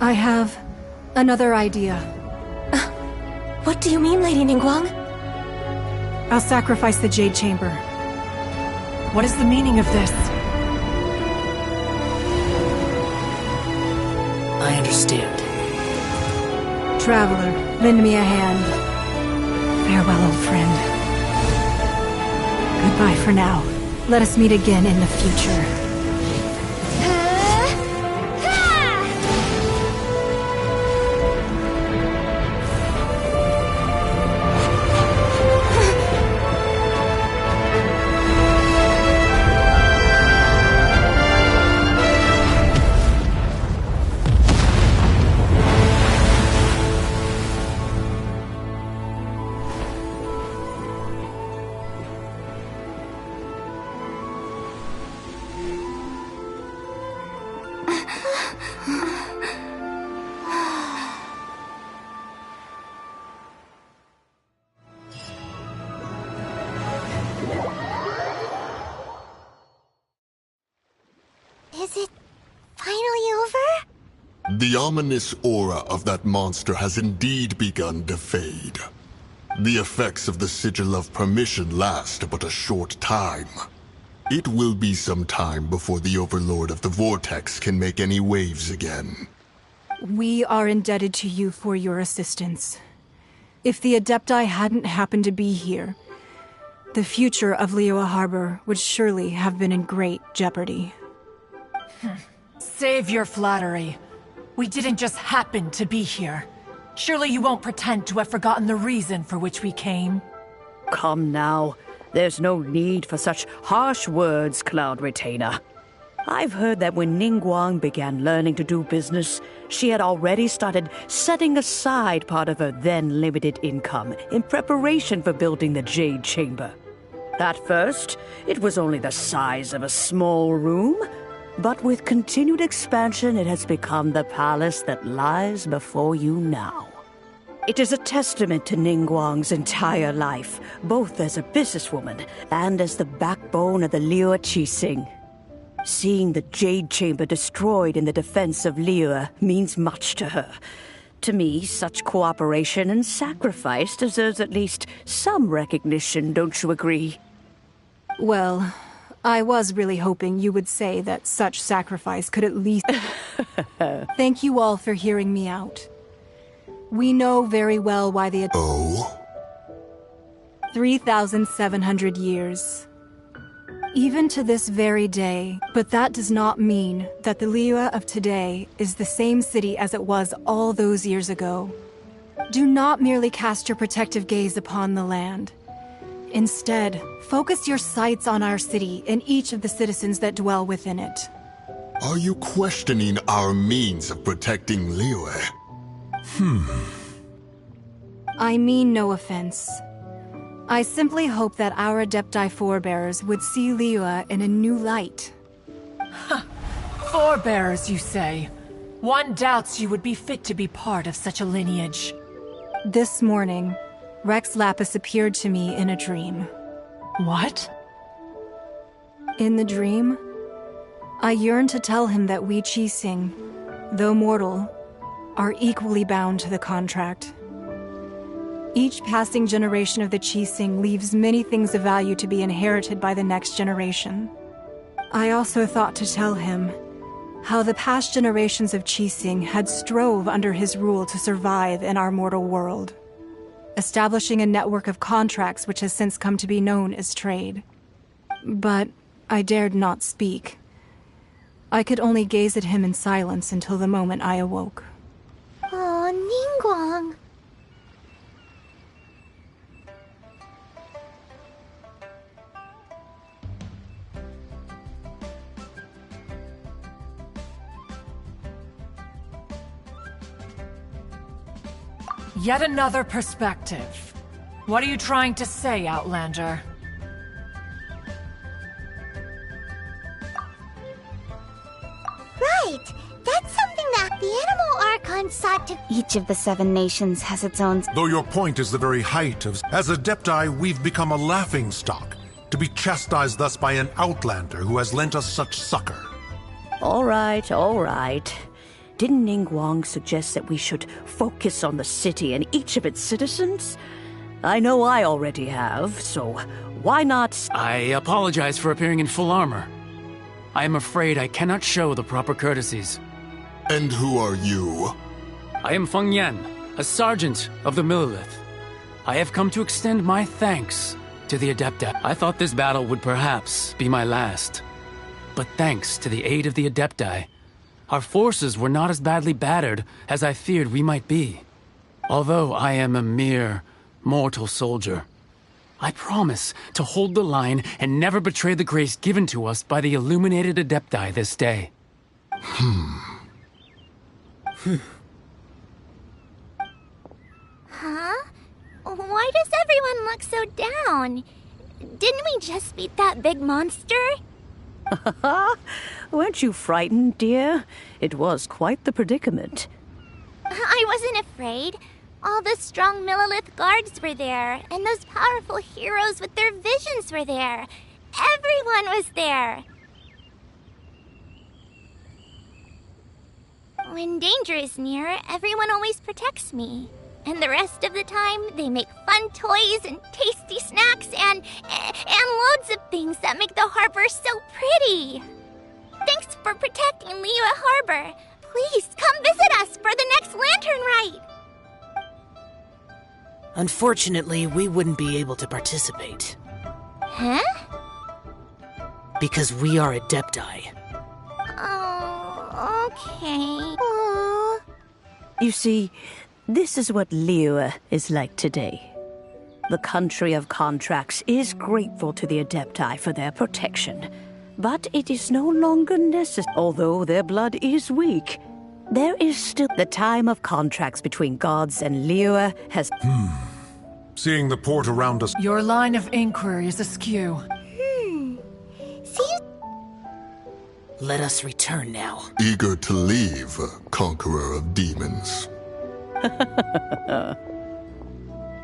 I have another idea. What do you mean, Lady Ningguang? I'll sacrifice the Jade Chamber. What is the meaning of this? I understand. Traveler, lend me a hand. Farewell, old friend. Goodbye for now. Let us meet again in the future. Is it finally over? The ominous aura of that monster has indeed begun to fade. The effects of the Sigil of Permission last but a short time. It will be some time before the Overlord of the Vortex can make any waves again. We are indebted to you for your assistance. If the Adepti hadn't happened to be here, the future of Liyue Harbor would surely have been in great jeopardy. Save your flattery. We didn't just happen to be here. Surely you won't pretend to have forgotten the reason for which we came. Come now. There's no need for such harsh words, Cloud Retainer. I've heard that when Ningguang began learning to do business, she had already started setting aside part of her then limited income in preparation for building the Jade Chamber. At first, it was only the size of a small room, but with continued expansion, it has become the palace that lies before you now. It is a testament to Ningguang's entire life, both as a businesswoman and as the backbone of the Liyue Qixing. Seeing the Jade Chamber destroyed in the defense of Liyue means much to her. To me, such cooperation and sacrifice deserves at least some recognition, don't you agree? Well, I was really hoping you would say that such sacrifice could at least... Thank you all for hearing me out. We know very well why the... 3,700 years. Even to this very day, but that does not mean that the Liyue of today is the same city as it was all those years ago. Do not merely cast your protective gaze upon the land. Instead, focus your sights on our city and each of the citizens that dwell within it. Are you questioning our means of protecting Liyue? I mean no offense. I simply hope that our Adepti forebears would see Liyue in a new light. Forebears, you say? One doubts you would be fit to be part of such a lineage. This morning, Rex Lapis appeared to me in a dream. What? In the dream, I yearned to tell him that we Qixing, though mortal, are equally bound to the contract. Each passing generation of the Qixing leaves many things of value to be inherited by the next generation. I also thought to tell him how the past generations of Qixing had strove under his rule to survive in our mortal world, establishing a network of contracts which has since come to be known as trade. But I dared not speak. I could only gaze at him in silence until the moment I awoke. Oh, Ningguang. Yet another perspective. What are you trying to say, Outlander? Right! That's something that the Animal Archon sought to— Each of the 7 nations has its own... Though your point is the very height of... As Adepti, we've become a laughingstock, to be chastised thus by an Outlander who has lent us such succor. All right, all right. Didn't Ningguang suggest that we should focus on the city and each of its citizens? I know I already have, so why not... I apologize for appearing in full armor. I am afraid I cannot show the proper courtesies. And who are you? I am Feng Yan, a sergeant of the Millelith. I have come to extend my thanks to the Adepti. I thought this battle would perhaps be my last. But thanks to the aid of the Adepti, our forces were not as badly battered as I feared we might be. Although I am a mere mortal soldier, I promise to hold the line and never betray the grace given to us by the illuminated Adepti this day. Huh? Why does everyone look so down? Didn't we just beat that big monster? Weren't you frightened, dear? It was quite the predicament. I wasn't afraid. All the strong Millelith guards were there, and those powerful heroes with their visions were there. Everyone was there. When danger is near, everyone always protects me. And the rest of the time, they make fun toys and tasty snacks and loads of things that make the harbor so pretty. Thanks for protecting Liyue Harbor. Please come visit us for the next lantern rite. Unfortunately, we wouldn't be able to participate. Huh? Because we are Adepti. Oh, okay. Aww. You see, this is what Liyue is like today. The country of contracts is grateful to the Adepti for their protection, but it is no longer necessary. Although their blood is weak, there is still the time of contracts between gods and Liyue has... Seeing the port around us... Your line of inquiry is askew. Seems... Let us return now. Eager to leave, conqueror of demons.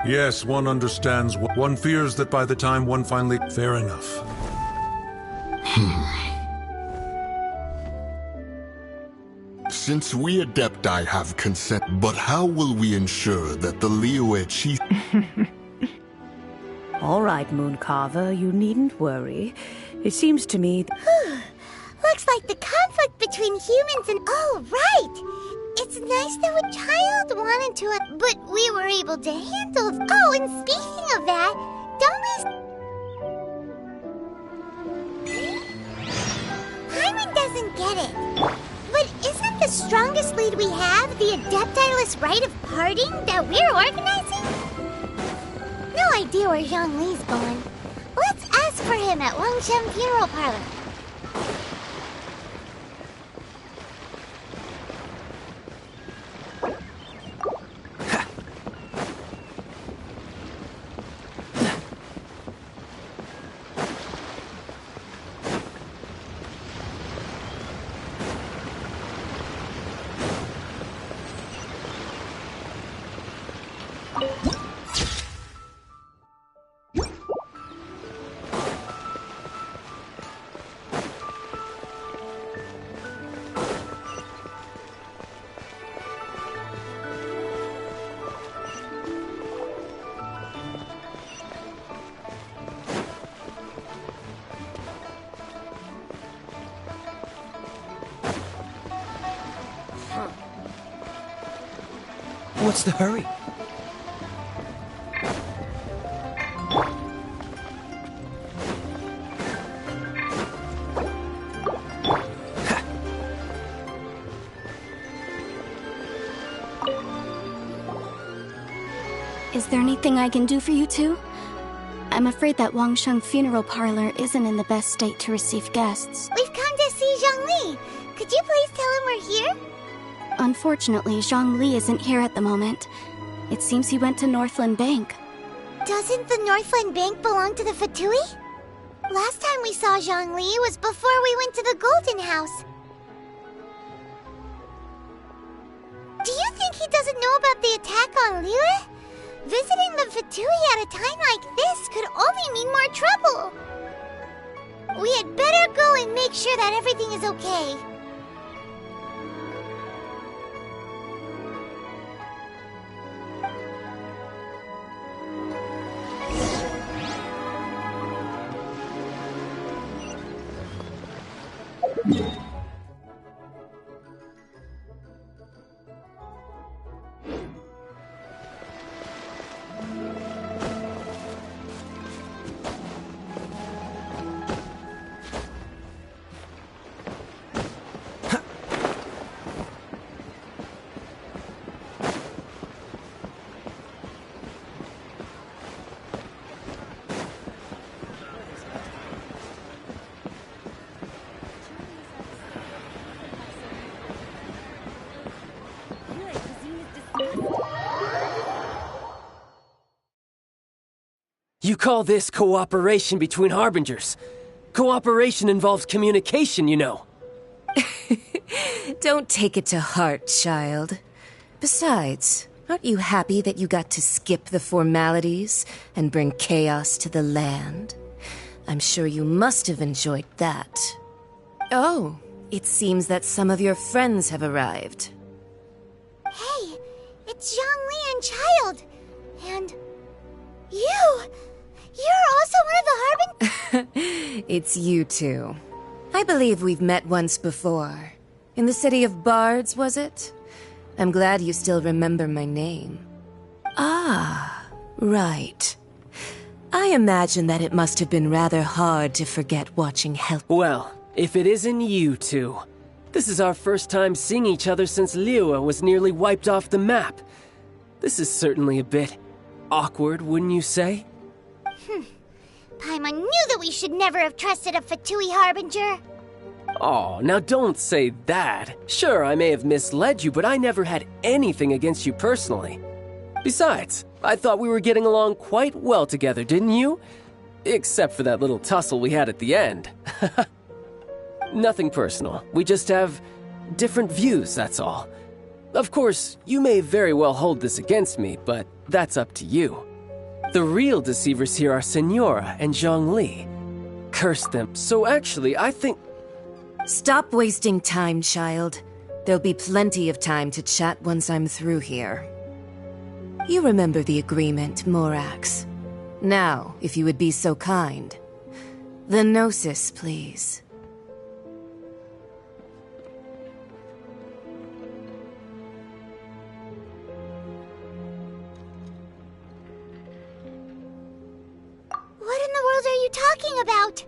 Yes, one understands. One fears that by the time one finally... Fair enough. Since we Adepti have consent, but how will we ensure that the Liyue chief... All right, Mooncarver, you needn't worry. It seems to me... Looks like the conflict between humans and... Oh, right! It's nice that a child wanted to... But we were able to handle... Oh, and speaking of that, don't we... Paimon doesn't get it. But isn't the strongest lead we have the Adepti-less rite of parting that we're organizing? No idea where Zhongli's going. Let's ask for him at Wangshan Funeral Parlor. What's the hurry? Is there anything I can do for you two? I'm afraid that Wangshan Funeral Parlor isn't in the best state to receive guests. We've come to see Zhongli. Could you please tell him we're here? Unfortunately, Zhongli isn't here at the moment. It seems he went to Northland Bank. Doesn't the Northland Bank belong to the Fatui? Last time we saw Zhongli was before we went to the Golden House. Do you think he doesn't know about the attack on Liyue? Visiting the Fatui at a time like this could only mean more trouble. We had better go and make sure that everything is okay. You call this cooperation between Harbingers? Cooperation involves communication, you know. Don't take it to heart, child. Besides, aren't you happy that you got to skip the formalities and bring chaos to the land? I'm sure you must have enjoyed that. Oh, it seems that some of your friends have arrived. Hey, it's Zhongli and Child. And you! You're also one of the Harbin— It's you two. I believe we've met once before. In the city of Bards, was it? I'm glad you still remember my name. Ah, right. I imagine that it must have been rather hard to forget watching Hell— Well, if it isn't you two. This is our first time seeing each other since Liyue was nearly wiped off the map. This is certainly a bit awkward, wouldn't you say? Paimon knew that we should never have trusted a Fatui Harbinger. Oh, now don't say that. Sure, I may have misled you, but I never had anything against you personally. Besides, I thought we were getting along quite well together, didn't you? Except for that little tussle we had at the end. Nothing personal. We just have different views, that's all. Of course, you may very well hold this against me, but that's up to you. The real deceivers here are Senora and Zhongli. Curse them. So actually, I think— Stop wasting time, child. There'll be plenty of time to chat once I'm through here. You remember the agreement, Morax. Now, if you would be so kind. The Gnosis, please. What in the world are you talking about?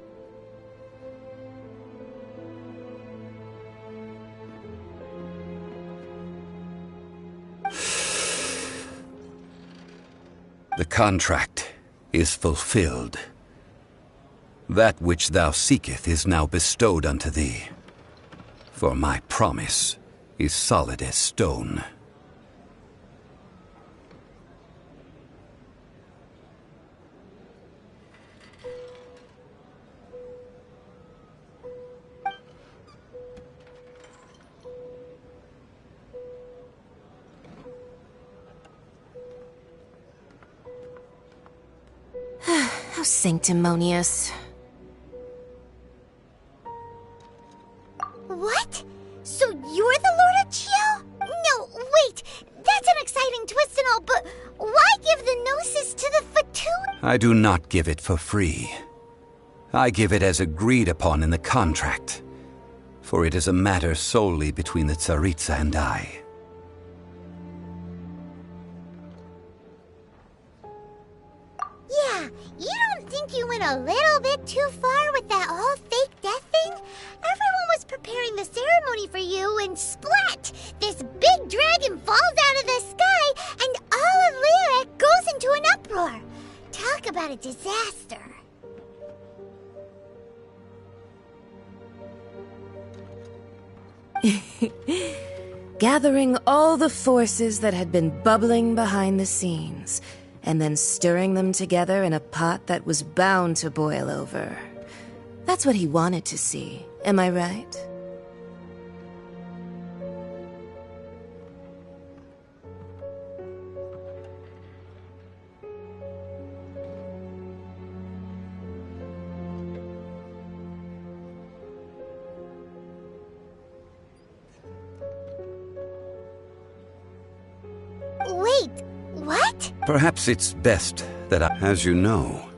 The contract is fulfilled. That which thou seeketh is now bestowed unto thee. For my promise is solid as stone. How sanctimonious. What? So you're the Lord of Chio? No, wait! That's an exciting twist and all, but why give the Gnosis to the Fatui? I do not give it for free. I give it as agreed upon in the contract, for it is a matter solely between the Tsaritsa and I. Yeah, you don't think you went a little bit too far with that whole fake death thing? Everyone was preparing the ceremony for you, and splat! This big dragon falls out of the sky, and all of Liyue goes into an uproar. Talk about a disaster. gathering all the forces that had been bubbling behind the scenes, and then stirring them together in a pot that was bound to boil over. That's what he wanted to see, am I right? Wait, what? Perhaps it's best that as you know,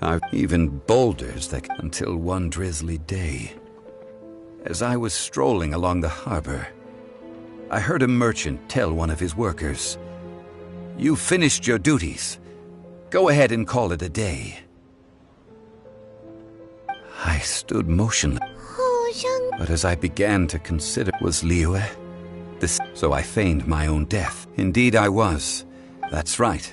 I've even boulders that until one drizzly day. As I was strolling along the harbor, I heard a merchant tell one of his workers, "You finished your duties. Go ahead and call it a day." I stood motionless, but as I began to consider, was Liyue this? So I feigned my own death. Indeed I was. That's right.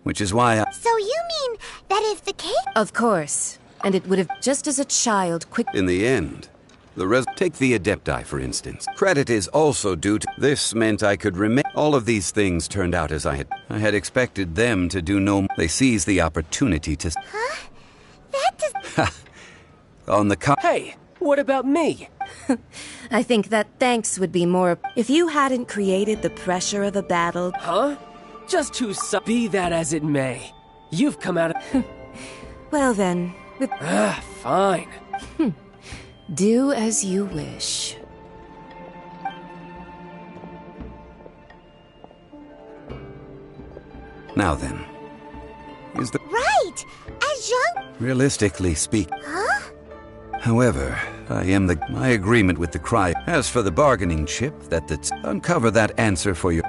Which is why I... So you mean that if the cake... Of course. And it would have, just as a child, quick... In the end, take the Adepti, for instance. Credit is also due to... This meant I could remain... All of these things turned out as I had expected them to do no... They seized the opportunity to... Huh? That does... On the Hey, what about me? I think that thanks would be more... If you hadn't created the pressure of a battle... Huh? Just to be that as it may. You've come out of... Well then... Fine. Do as you wish. Now then, is the... Right! As young... Realistically speaking... Huh? However, my agreement with the cry. As for the bargaining chip, that's... Uncover that answer for you.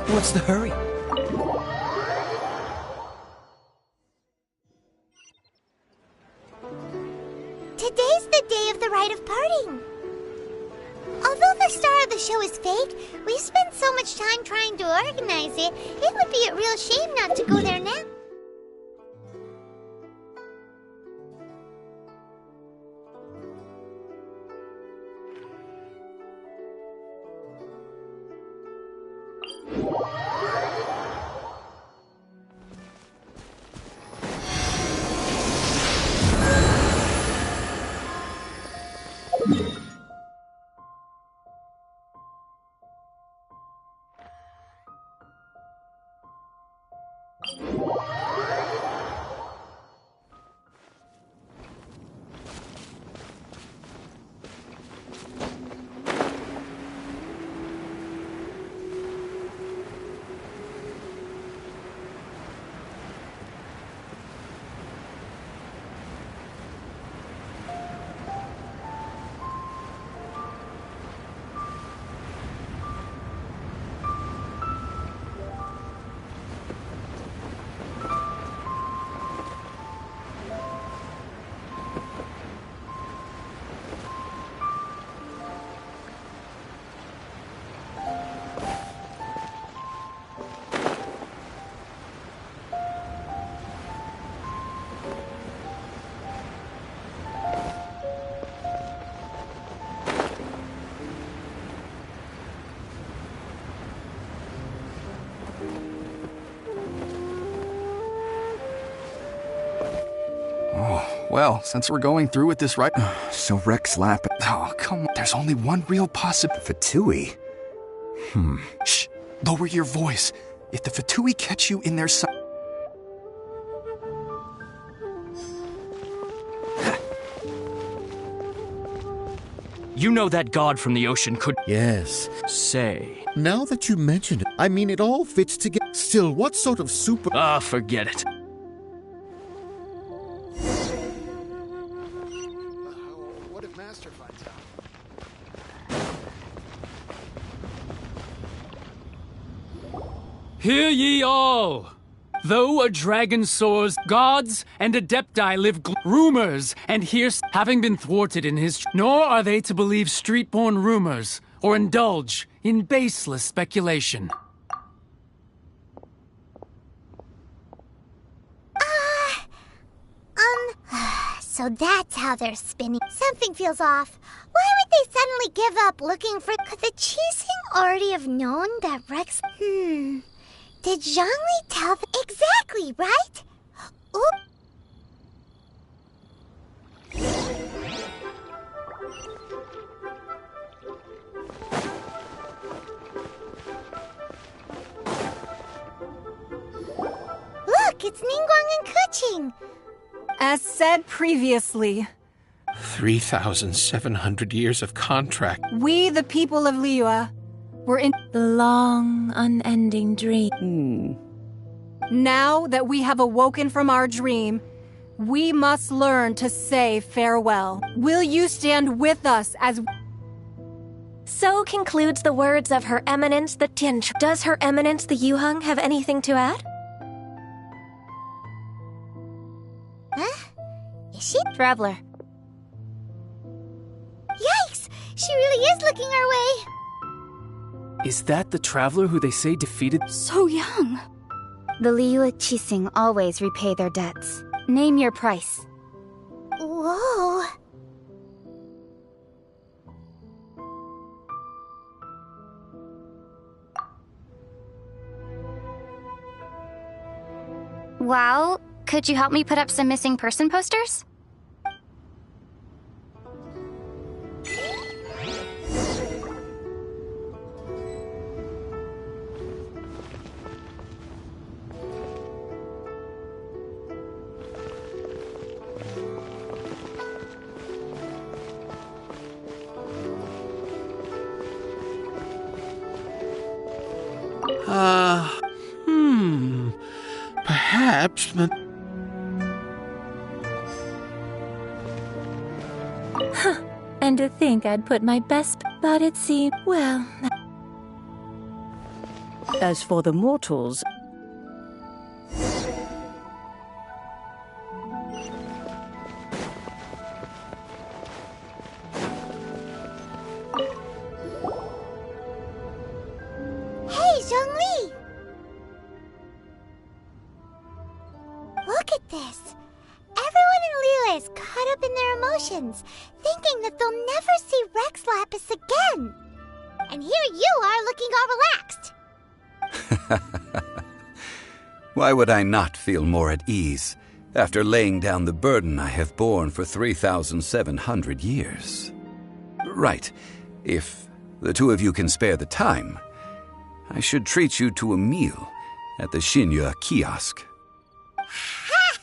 What's the hurry? Today's the day of the rite of parting. Although the star of the show is fake, we spent so much time trying to organize it, it would be a real shame not to go there now. Well, since we're going through with this right... So Rex Lap... Oh, come on. There's only one real Fatui? Shh. Lower your voice. If the Fatui catch you in their... You know that god from the ocean could... Yes. Say. Now that you mention it, I mean, it all fits together. Still, what sort of super... Ah, forget it. What if Master finds out? Hear ye all! Though a dragon soars, gods and adepti live rumors, and hears having been thwarted in his... Nor are they to believe street-born rumors, or indulge in baseless speculation. So that's how they're spinning. Something feels off. Why would they suddenly give up looking for... Could the Qixing already have known that Rex... Did Zhongli tell them... Exactly, right? Oop. Look, it's Ningguang and Keqing. As said previously, 3,700 years of contract. we, the people of Liyue, were in The long, unending dream. Now that we have awoken from our dream, we must learn to say farewell. Will you stand with us as... So concludes the words of Her Eminence the Tianchu. Does Her Eminence the Yuheng have anything to add? Huh? Is she? Traveler. Yikes! She really is looking our way. Is that the traveler who they say defeated? So young. The Liyue Qixing always repay their debts. Name your price. Whoa. Well, could you help me put up some missing person posters? Perhaps, but... And to think I'd put my best, but it seemed, well... As for the mortals, Hey, Zhongli! Look at this. Everyone in Liyue is caught up in their emotions, thinking that they'll never see Rex Lapis again. And here you are looking all relaxed. Why would I not feel more at ease after laying down the burden I have borne for 3,700 years? Right. If the two of you can spare the time, I should treat you to a meal at the Xinyue kiosk. Ha!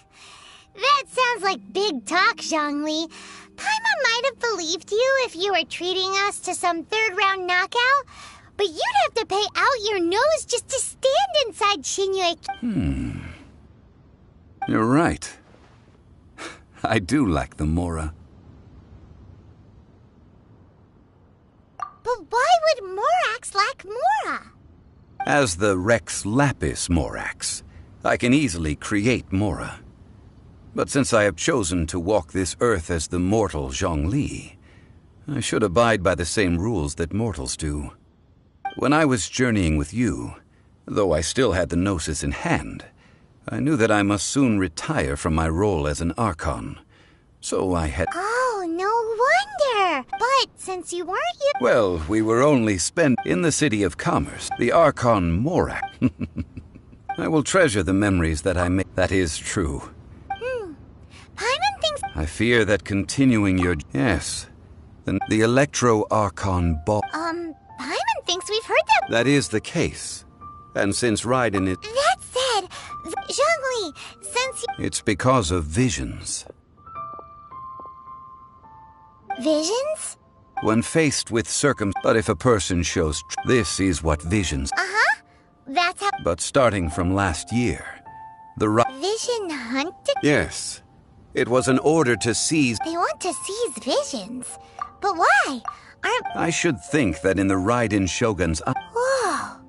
That sounds like big talk, Zhongli. Paimon might have believed you if you were treating us to some third-round knockout, but you'd have to pay out your nose just to stand inside Xinyue. You're right. I do like the Mora. But why would Morax lack Mora? As the Rex Lapis Morax, I can easily create Mora. But since I have chosen to walk this earth as the mortal Zhongli, I should abide by the same rules that mortals do. When I was journeying with you, though I still had the Gnosis in hand, I knew that I must soon retire from my role as an Archon. So I had... Oh, no wonder! But since you weren't you... Well, we were only spent in the city of commerce, the Archon Morak. I will treasure the memories that I made. That is true. Paimon thinks... I fear that continuing your... Yes. The Electro-Archon Ball... Paimon thinks we've heard that... That is the case. And since Raiden is... That said, Zhongli, since you... It's because of visions. Visions? When faced with But if a person shows... This is what visions... Uh-huh. That's how... But starting from last year, the... Vision hunted? Yes. It was an order to seize... They want to seize visions. But why? I should think that in the Raiden Shogun's... Whoa.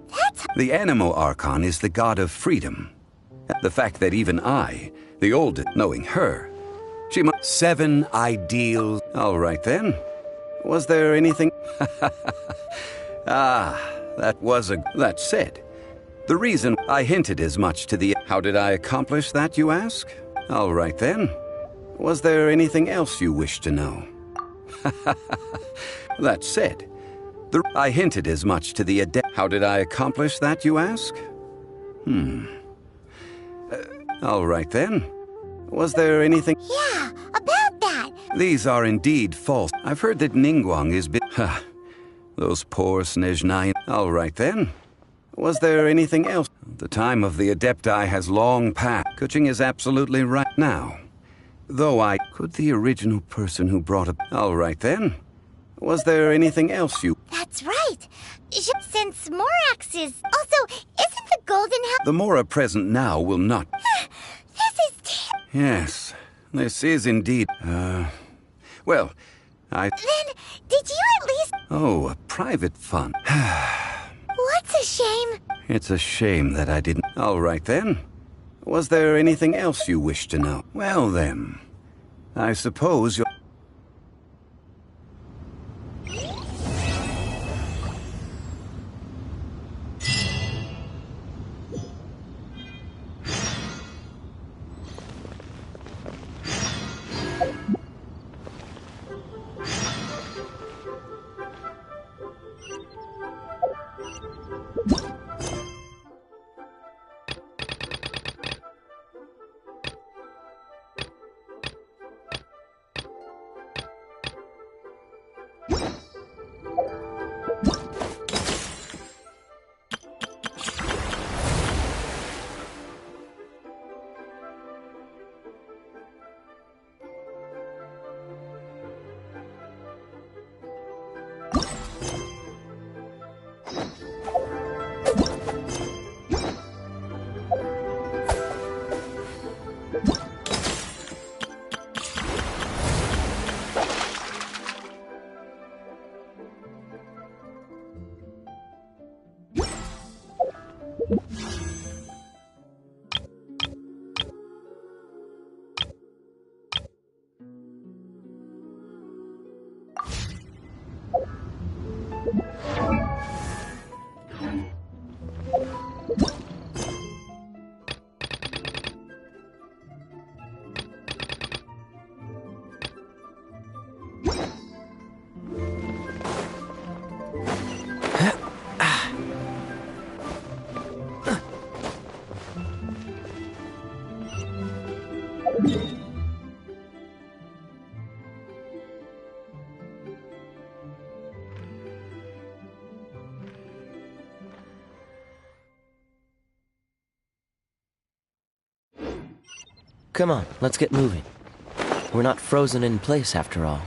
That's... The Animo Archon is the god of freedom. The fact that even I, the oldest, knowing her, she must... 7 ideals... All right then. Was there anything... That said, the reason I hinted as much to the... How did I accomplish that, you ask? All right then. Was there anything else you wish to know? That said, I hinted as much to the adept. How did I accomplish that, you ask? All right then. Was there anything? Yeah, about that. These are indeed false. I've heard that Ningguang is those poor Snezhnaya. All right then. Was there anything else? The time of the Adepti has long passed. Kuching is absolutely right now. Though could the original person who brought up. All right then. Was there anything else you... That's right. Since Morax is... Also, isn't the golden house... The Mora present now will not... This is... Yes, this is indeed... Well, Then, did you at least... Oh, a private fund. What's a shame? It's a shame that I didn't... All right then. Was there anything else you wish to know? Well then, I suppose you're... Come on, let's get moving. We're not frozen in place after all.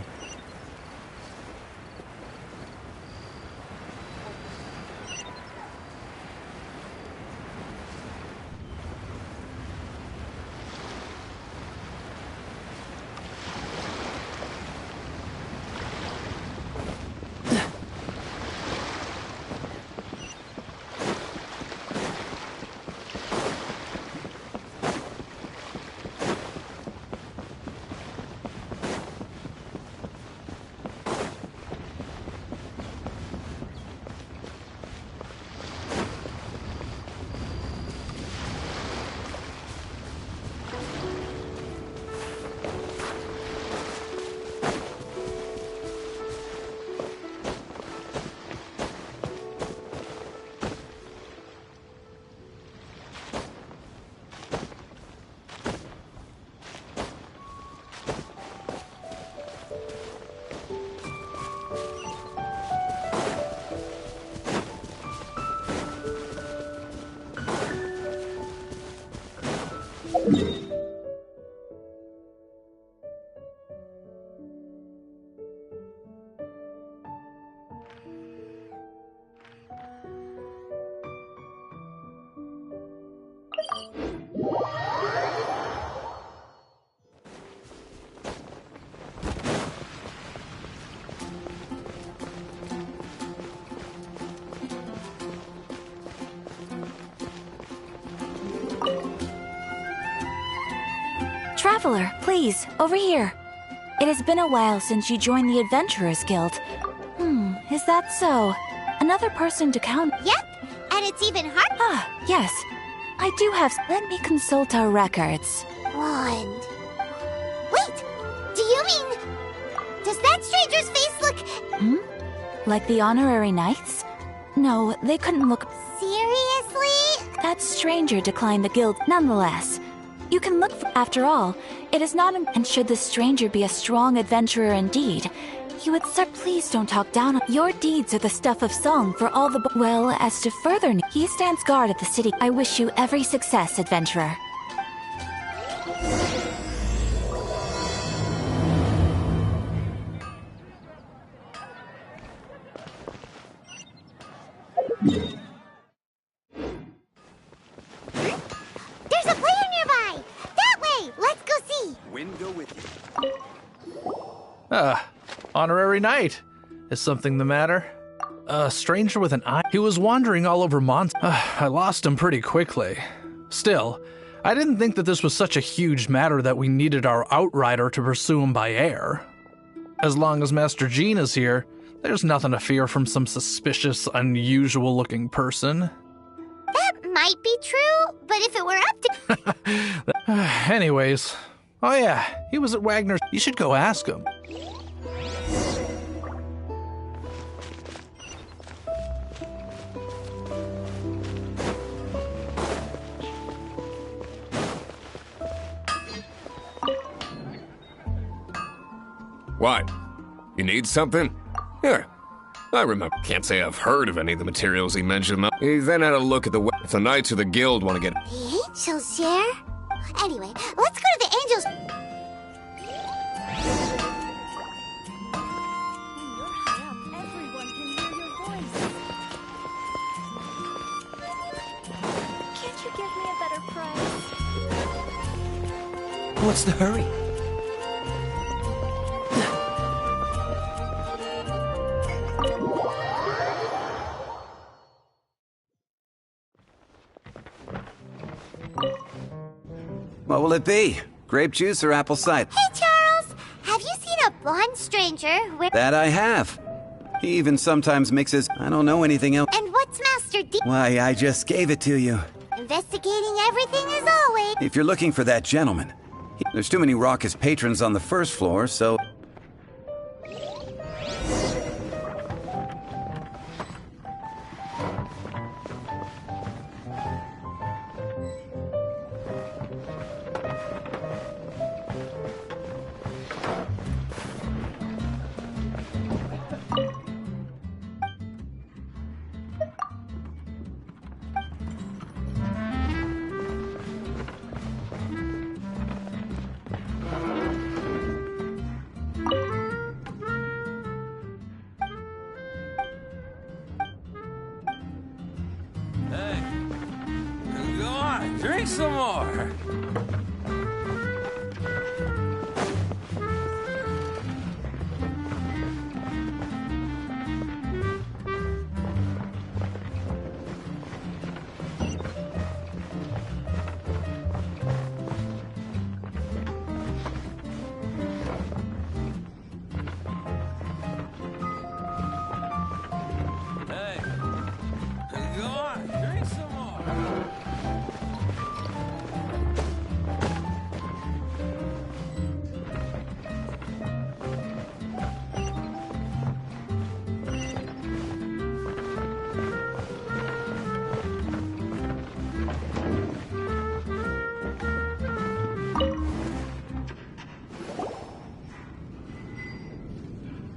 Traveler, please, over here. It has been a while since you joined the Adventurers Guild. Is that so? Another person to count. Yep, and it's even hard. Ah, yes. I do have. Let me consult our records. Wand. Wait, doing? Does that stranger's face look... Like the honorary knights? No, they couldn't look... Seriously? That stranger declined the guild nonetheless. You can look for... After all, it is not... And should the stranger be a strong adventurer indeed, you would... Sir, please don't talk down on... Your deeds are the stuff of song for all the... Well, as to further... He stands guard at the city. I wish you every success, adventurer. There's a player nearby! That way! Let's go see! Wind go with you. Honorary knight. Is something the matter? A stranger with an eye. He was wandering all over I lost him pretty quickly. Still, I didn't think that this was such a huge matter that we needed our outrider to pursue him by air. As long as Master Jean is here, there's nothing to fear from some suspicious, unusual-looking person. That might be true, but if it were up to... Anyways, oh yeah, he was at Wagner's. You should go ask him. What? You need something? Here. I remember. Can't say I've heard of any of the materials he mentioned. He then had a look at if the Knights of the Guild want to get... The angels share? Anyway, let's go to the angels... Can't you give me a better price? What's the hurry? What will it be? Grape juice or apple cider? Hey, Charles! Have you seen a blonde stranger with... That I have. He even sometimes mixes... I don't know anything else. And what's Master D... Why, I just gave it to you. Investigating everything as always. If you're looking for that gentleman, there's too many raucous patrons on the first floor, so... Drink some more. Hey, go on, drink some more.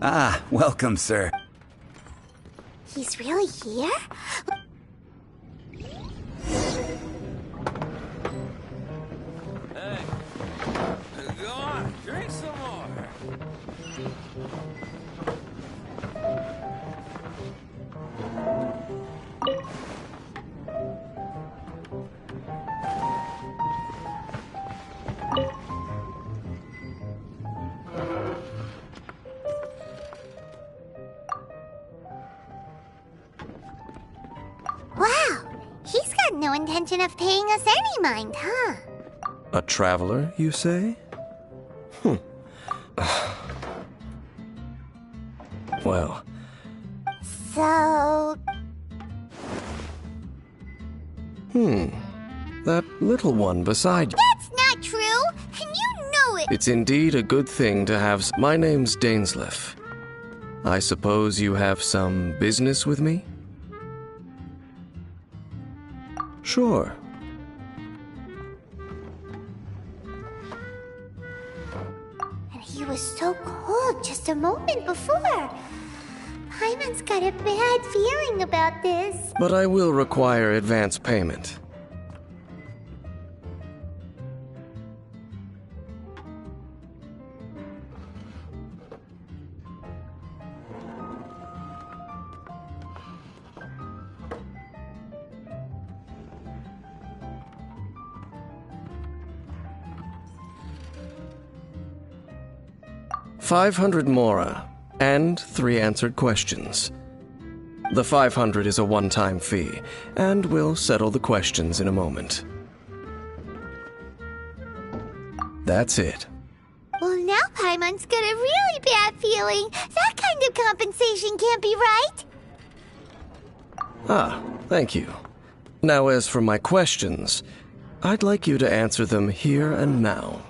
Ah, welcome, sir. He's really here? Hey, go on, drink some more. Wow, he's got no intention of paying us any mind, huh? A traveler, you say? Well... So... That little one beside you. That's not true! And you know it! It's indeed a good thing to have. My name's Dainsleif. I suppose you have some business with me? Sure. And he was so cold just a moment before. Paimon's got a bad feeling about this. But I will require advance payment. $500 mora, and 3 answered questions. The 500 is a one-time fee, and we'll settle the questions in a moment. That's it. Well, now Paimon's got a really bad feeling. That kind of compensation can't be right. Ah, thank you. Now as for my questions, I'd like you to answer them here and now.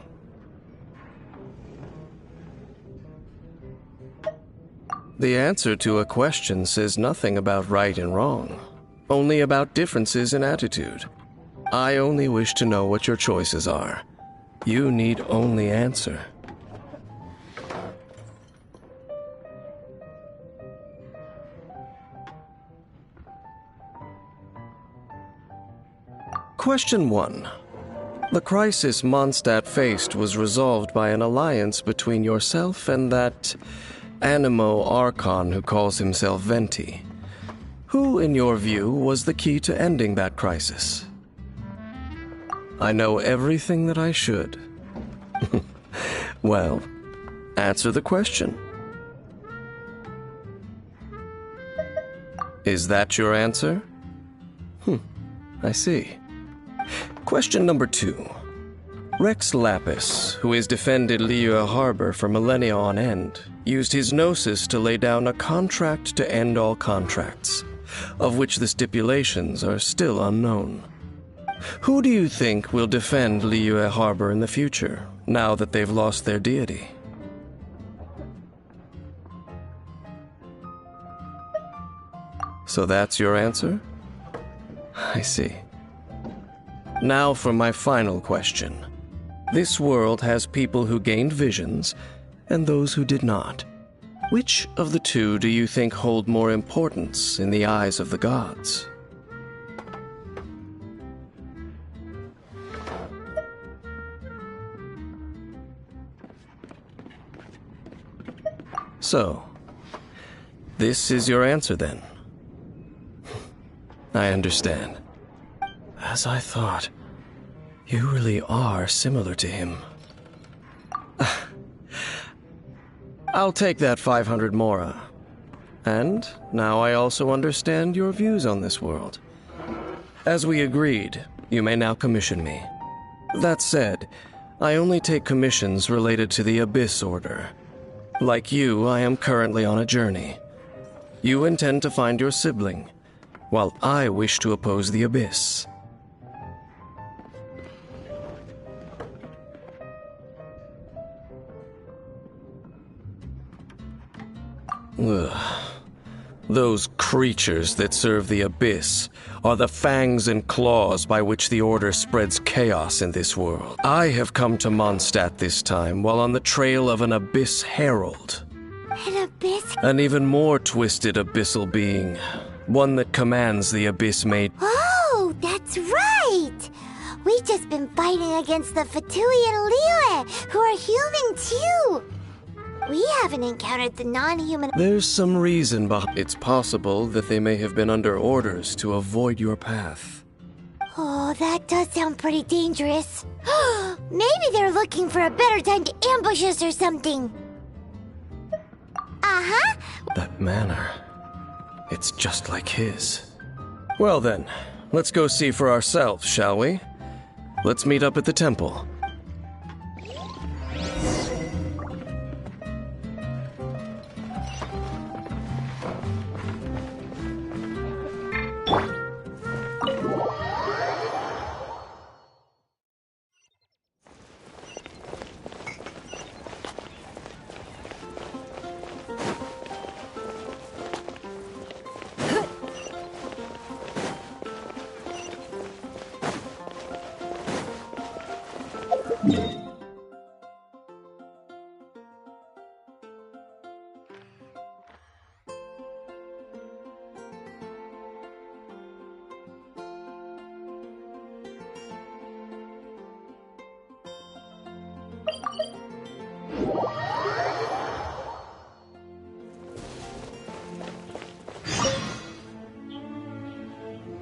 The answer to a question says nothing about right and wrong, only about differences in attitude. I only wish to know what your choices are. You need only answer. Question 1. The crisis Mondstadt faced was resolved by an alliance between yourself and that Animo Archon who calls himself Venti. Who, in your view, was the key to ending that crisis? I know everything that I should. Well, answer the question. Is that your answer? I see. Question number 2. Rex Lapis, who has defended Liyue Harbor for millennia on end, used his gnosis to lay down a contract to end all contracts, of which the stipulations are still unknown. Who do you think will defend Liyue Harbor in the future, now that they've lost their deity? So that's your answer? I see. Now for my final question. This world has people who gained visions, and those who did not. Which of the two do you think hold more importance in the eyes of the gods? So, this is your answer then? I understand. As I thought, you really are similar to him. I'll take that 500 mora. And now I also understand your views on this world. As we agreed, you may now commission me. That said, I only take commissions related to the Abyss Order. Like you, I am currently on a journey. You intend to find your sibling, while I wish to oppose the Abyss. Ugh. Those creatures that serve the Abyss are the fangs and claws by which the Order spreads chaos in this world. I have come to Mondstadt this time while on the trail of an Abyss Herald. An Abyss? An even more twisted abyssal being. One that commands the Abyss Maid. Oh, that's right! We've just been fighting against the Fatui and Liyue, who are human too! We haven't encountered the non-human— There's some reason behind. It's possible that they may have been under orders to avoid your path. Oh, that does sound pretty dangerous. Maybe they're looking for a better time to ambush us or something. Uh-huh. That manner. It's just like his. Well then, let's go see for ourselves, shall we? Let's meet up at the temple.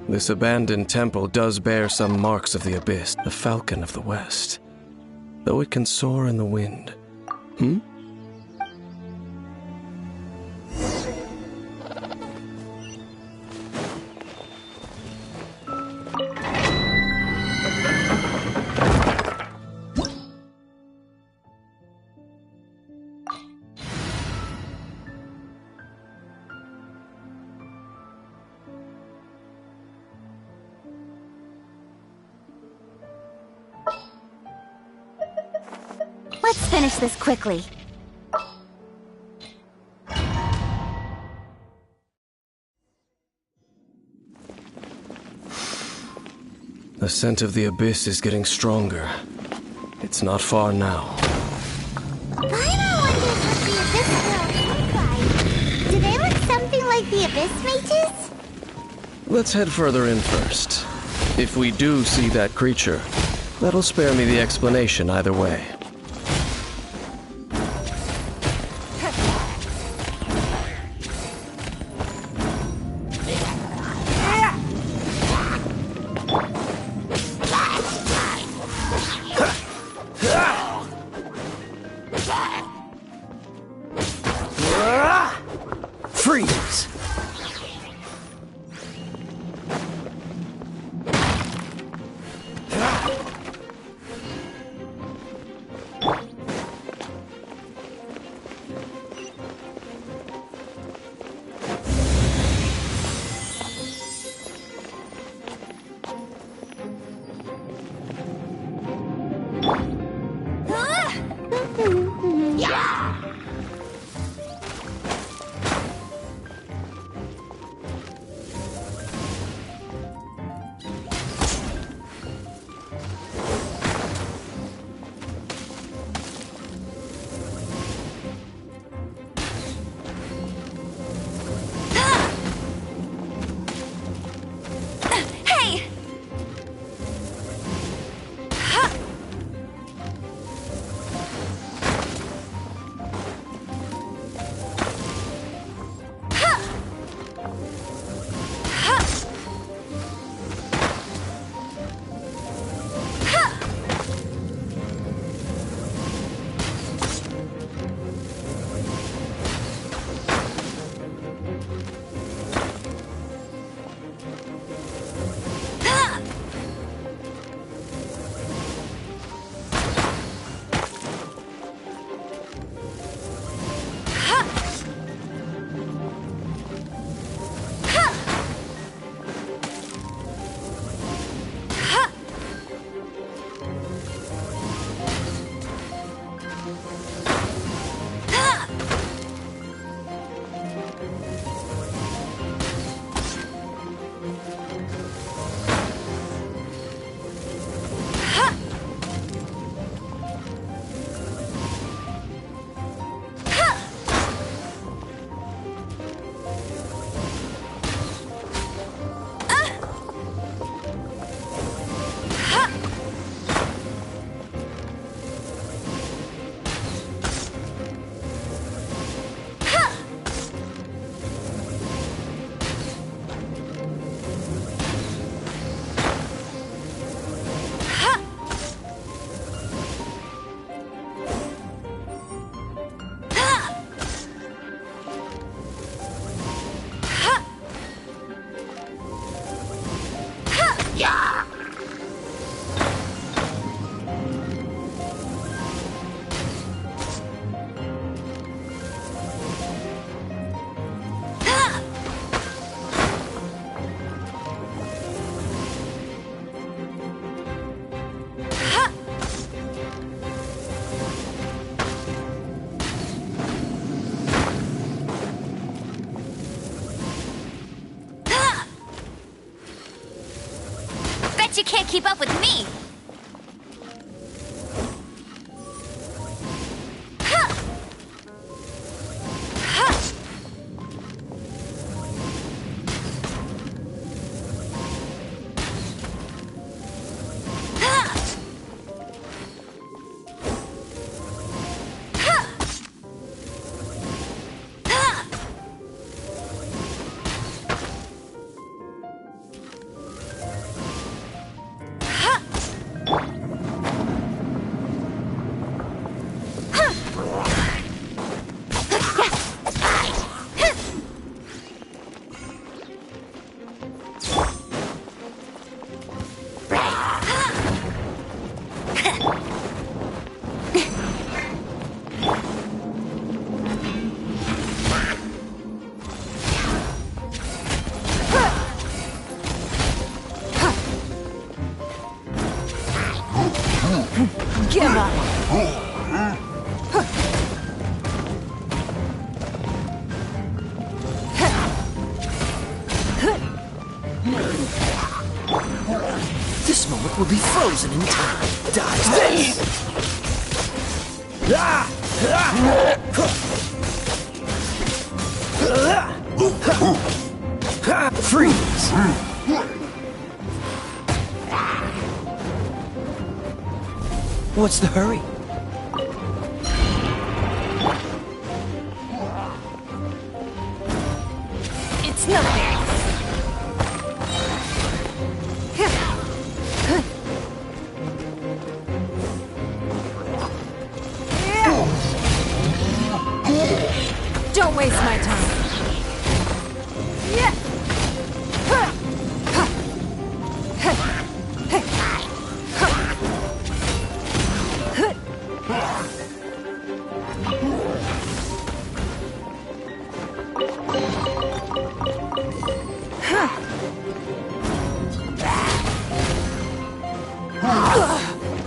This abandoned temple does bear some marks of the abyss, the falcon of the west. Though it can soar in the wind. Let's finish this quickly. The scent of the abyss is getting stronger. It's not far now. Paimon wonders what the Abyss Girls look like. Do they look something like the Abyss Mages? Let's head further in first. If we do see that creature, that'll spare me the explanation either way. Freeze! You can't keep up with me! This moment will be frozen in time. Dodge this! Freeze! What's the hurry? It's nothing. Don't waste my time.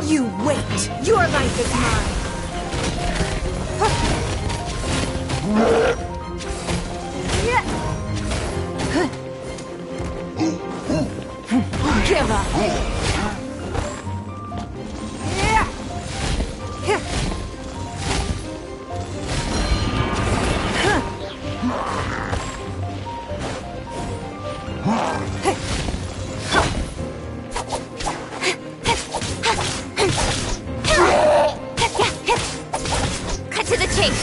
You wait. Your life is mine. Give up. Cut to the chase.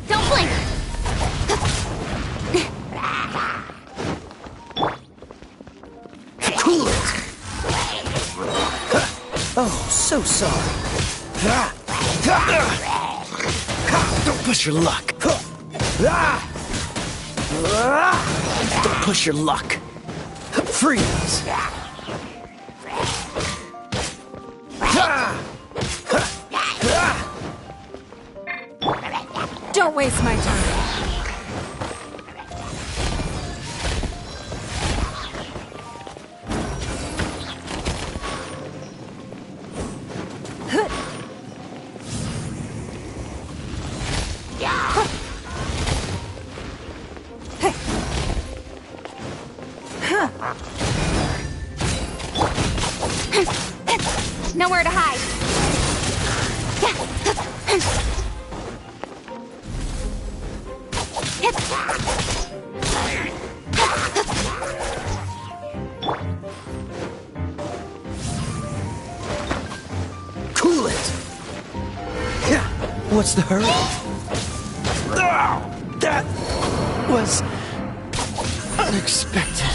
Don't blink. Cool it! Oh, so sorry. Don't push your luck. Don't push your luck. Freeze! Don't waste my time. Nowhere to hide. Cool it! What's the hurry? That was unexpected.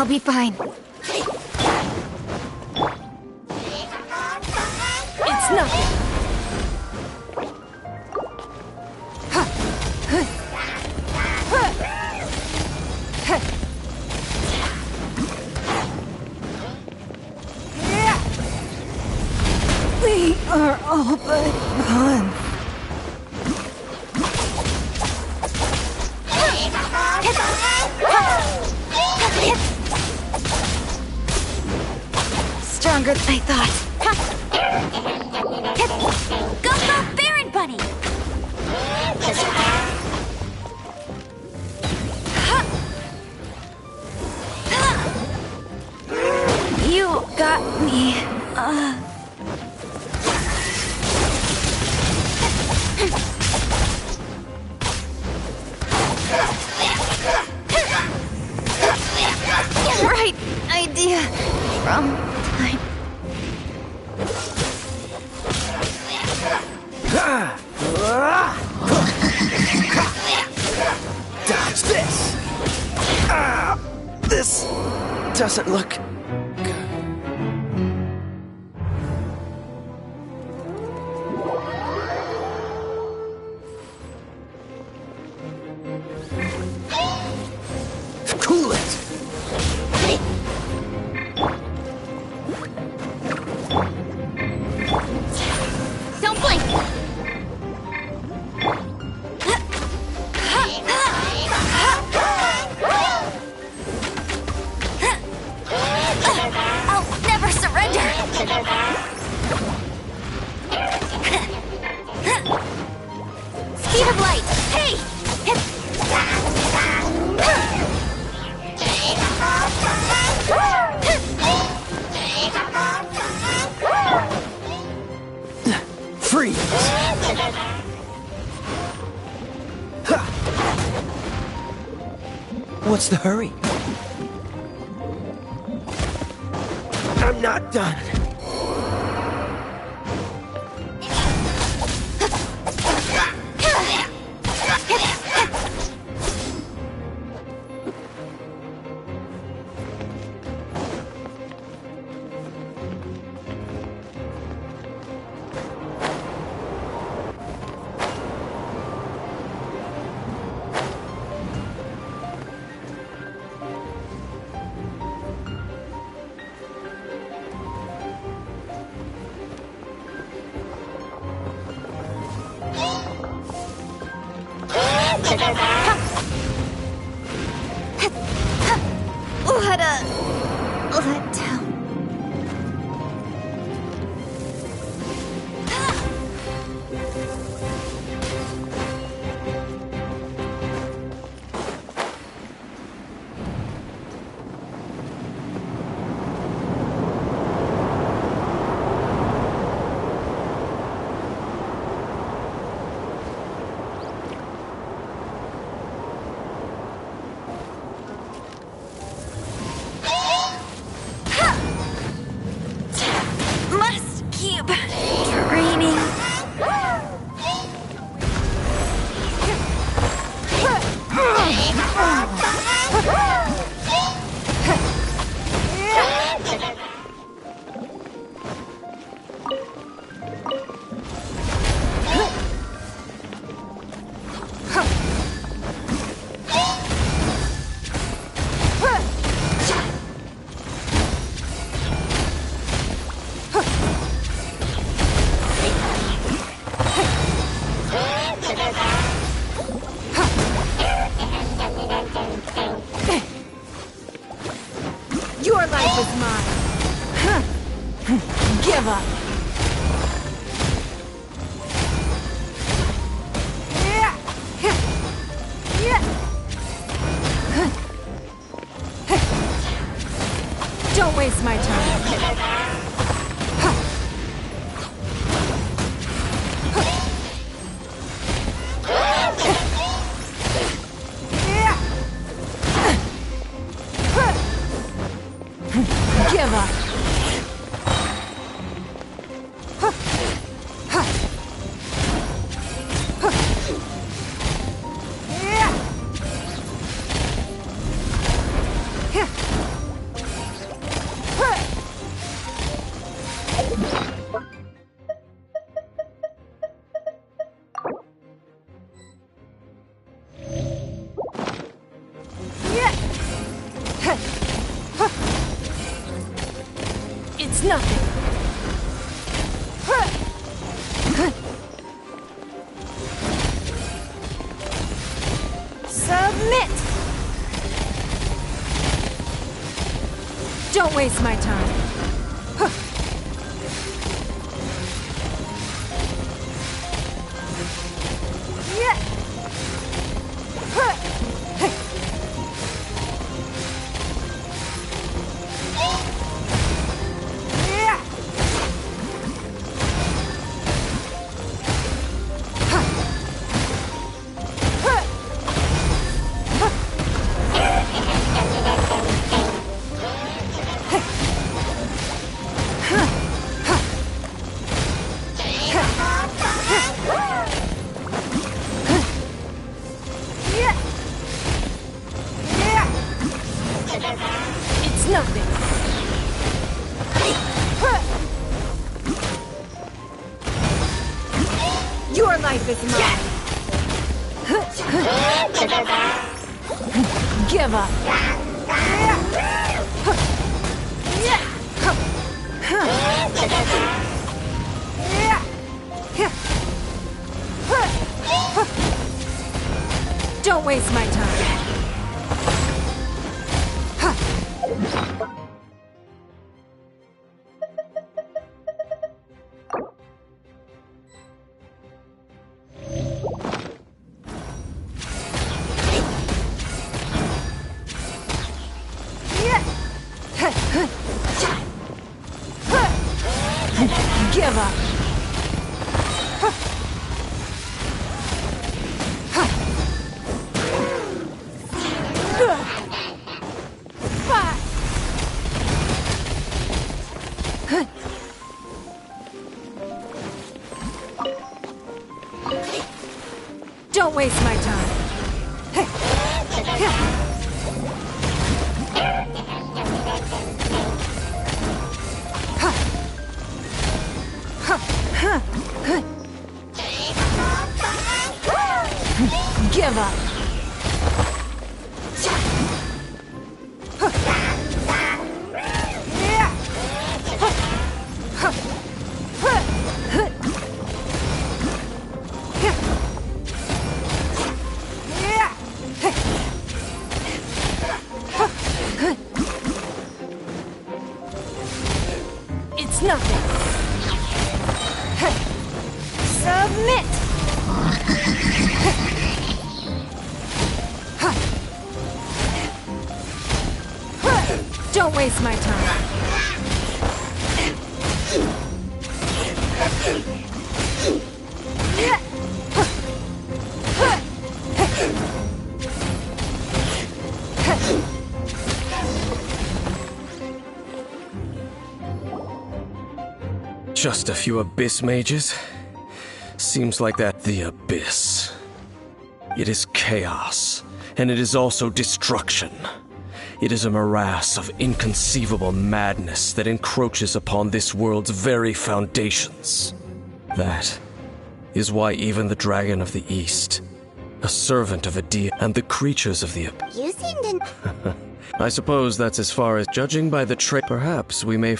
be fine. It's nothing. We are all but gone. Stronger than I thought. Go, Baron Bunny! You got me. Right idea. From time. Dodge this! This doesn't look good. Cool it! Don't blink! I'll never surrender! Speed of light! Hey! Freeze! What's the hurry? I'm not done. nothing. Submit! Don't waste my time. It's nothing. Your life is mine. Give up. Don't waste my time. Give up. Don't waste my time. Give up. It's nothing. Submit. Don't waste my time. Just a few abyss mages? Seems like that the abyss. It is chaos, and it is also destruction. It is a morass of inconceivable madness that encroaches upon this world's very foundations. That is why even the Dragon of the East, a servant of a deity, and the creatures of the abyss. You seemed to... I suppose that's as far as judging by the trait. Perhaps we may...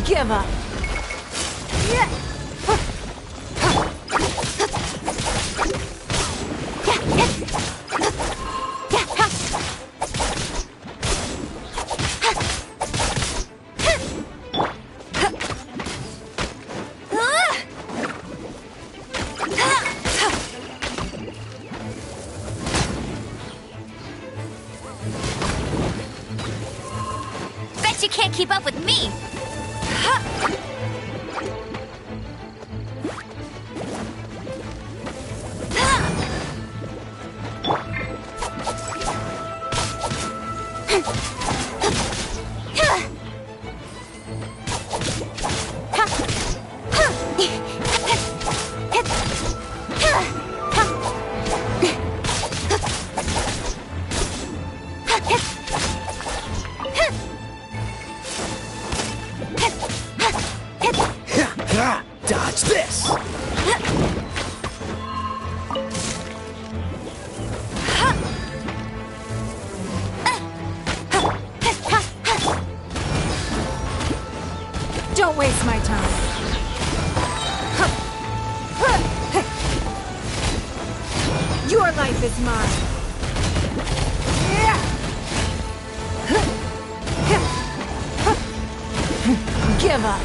Give up. Bet you can't keep up with me! Dodge this! Don't waste my time. Your life is mine. Give up.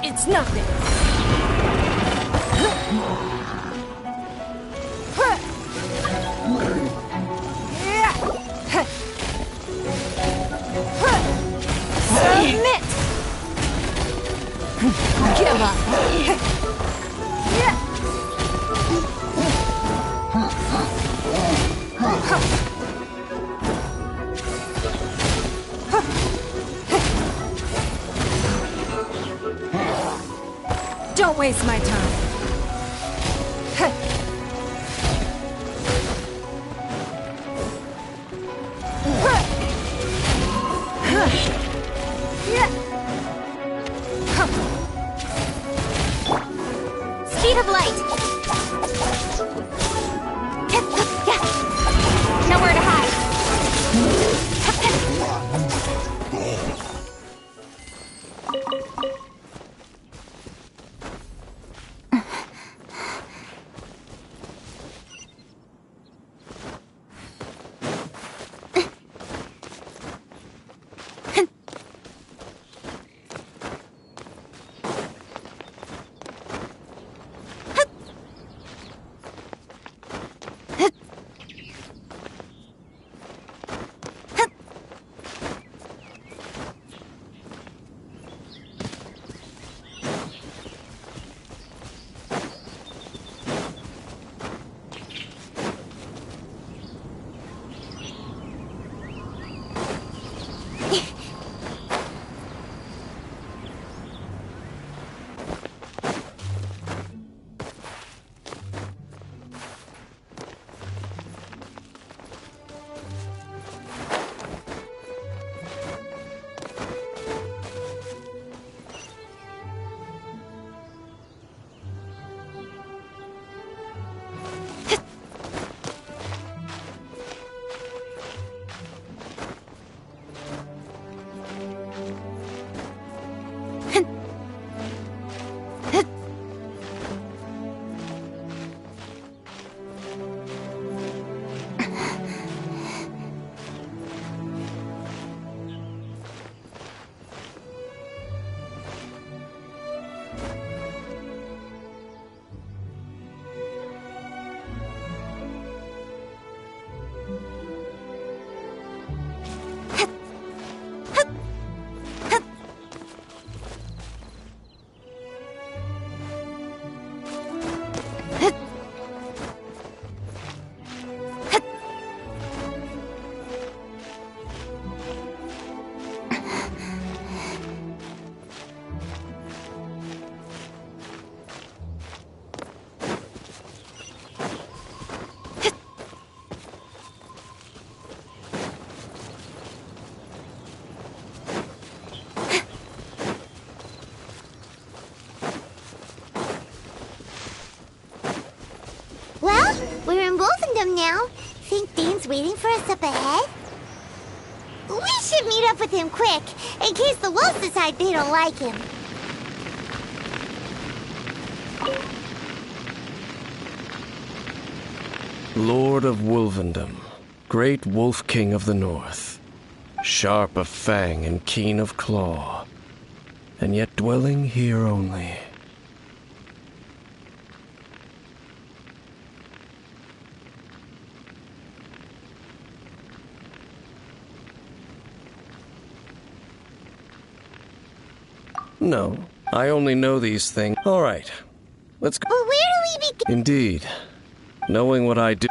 It's nothing. Submit! Give up. Don't waste my time. Speed of light. Nowhere to hide. now? Think Dane's waiting for us up ahead? We should meet up with him quick, in case the wolves decide they don't like him. Lord of Wolvendom, great Wolf King of the North, sharp of fang and keen of claw, and yet dwelling here only. No, I only know these things. All right, let's go. Well, where do we begin? Indeed, knowing what I do.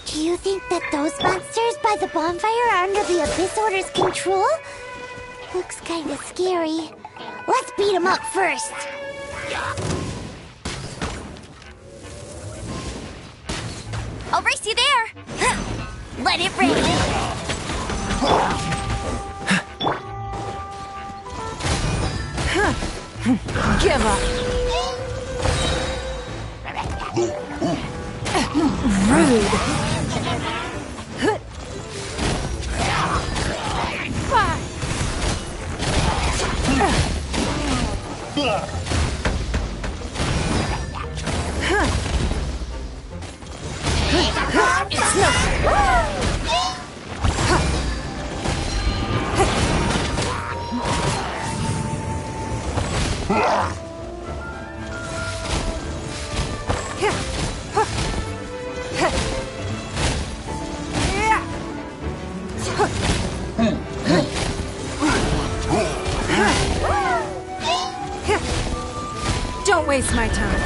Do you think that those monsters by the bonfire are under the Abyss Order's control? Looks kinda scary. Let's beat them up first. I'll race you there! Let it rain! Give up! Rude! It's nothing! Don't waste my time.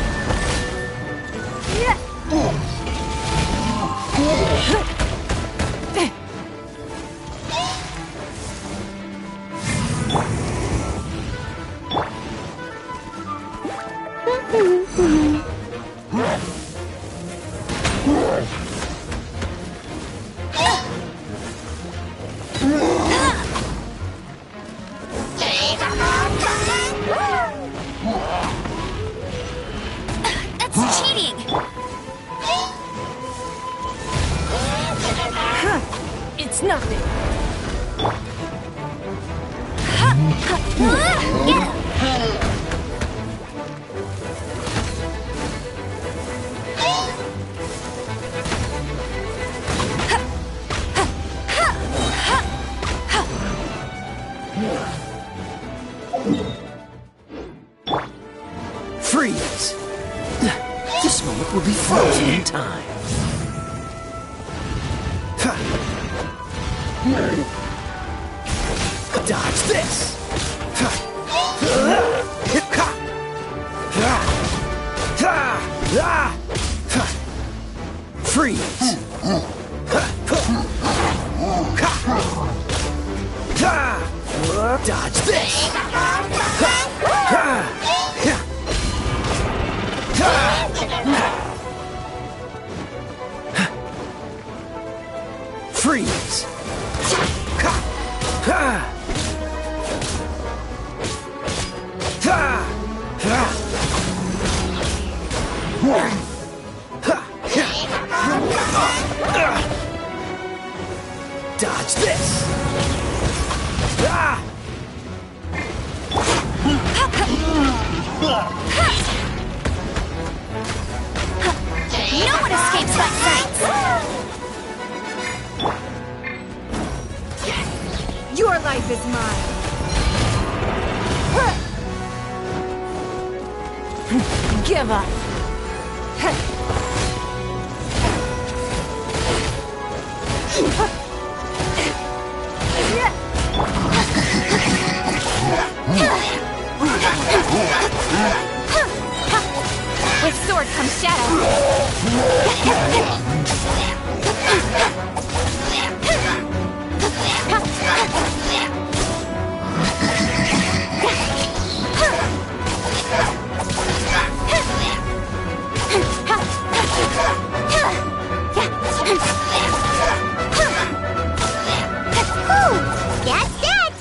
That's cheating! It's nothing. Get him! Freeze! This moment will be frozen in time. Dodge this! Freeze! Dodge this! Freeze! Dodge this! No one escapes my sights! Your life is mine! Give up! With sword comes shadow. That's it!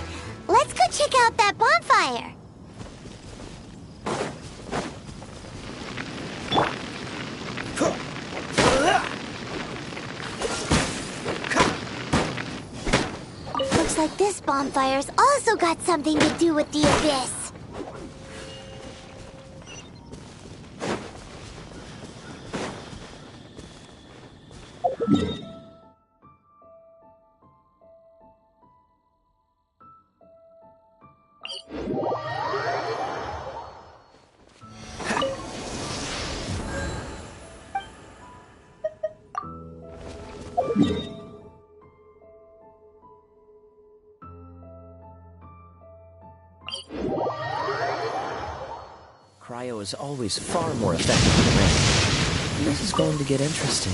Let's go check out that bonfire. Looks like this bonfire's also got something to do with the abyss. Cryo is always far more effective than rain. This is going to get interesting.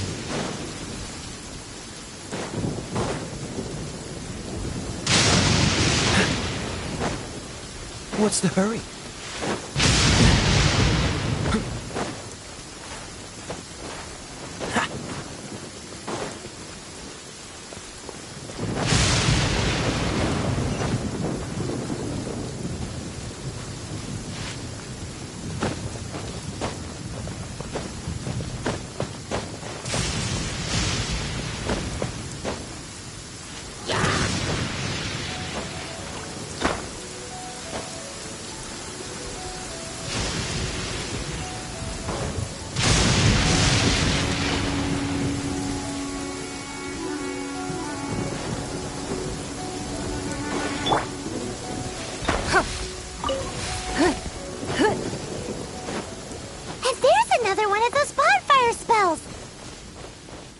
What's the hurry?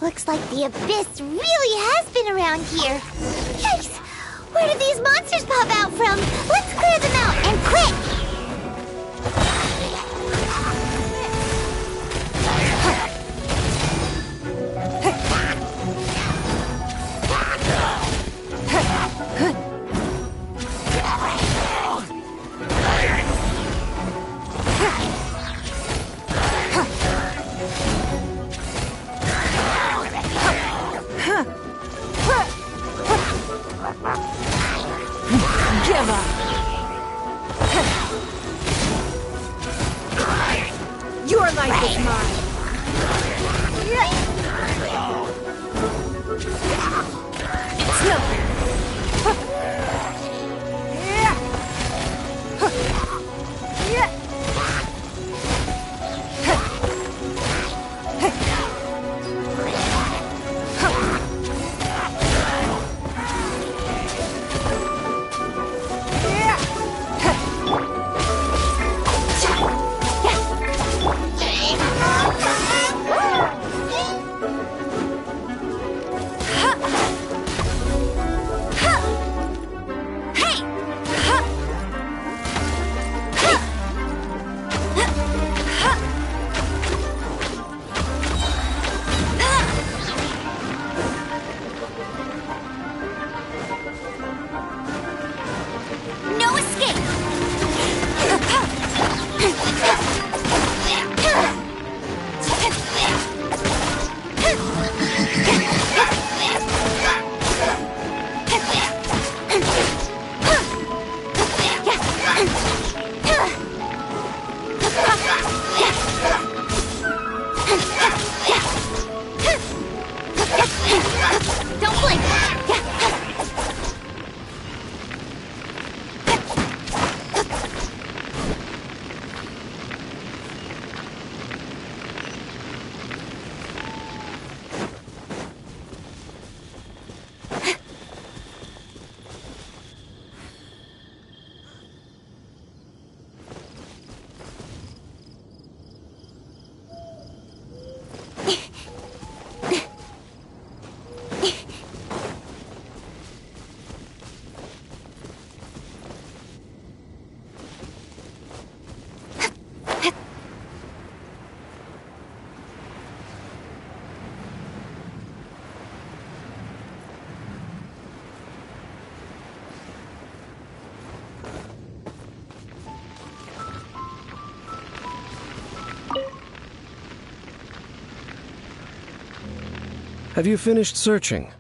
Looks like the abyss really has been around here. Yikes! Where did these monsters pop out from? Let's clear them out, and quick! Give up! Have you finished searching?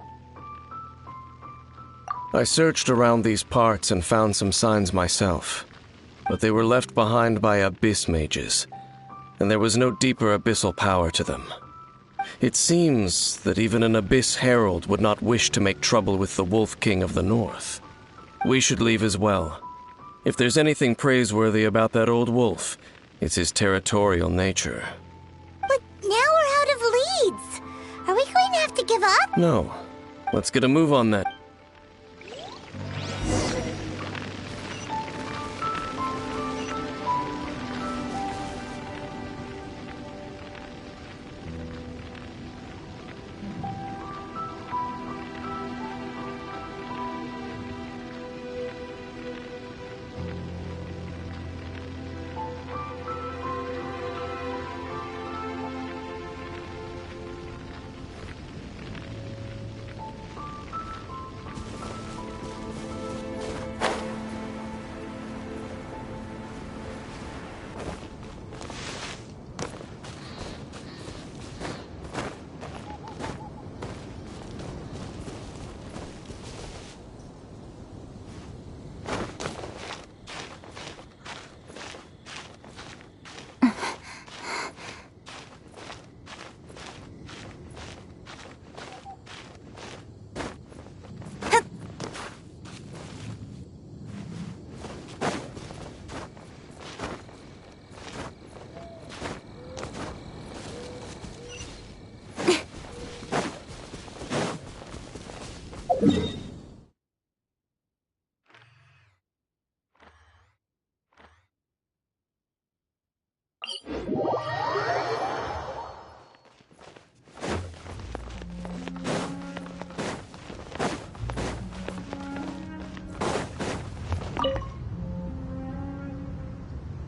I searched around these parts and found some signs myself, but they were left behind by abyss mages, and there was no deeper abyssal power to them. It seems that even an abyss herald would not wish to make trouble with the Wolf King of the North. We should leave as well. If there's anything praiseworthy about that old wolf, it's his territorial nature. But now we're out of leads. Are we going to have to give up? No. Let's get a move on that.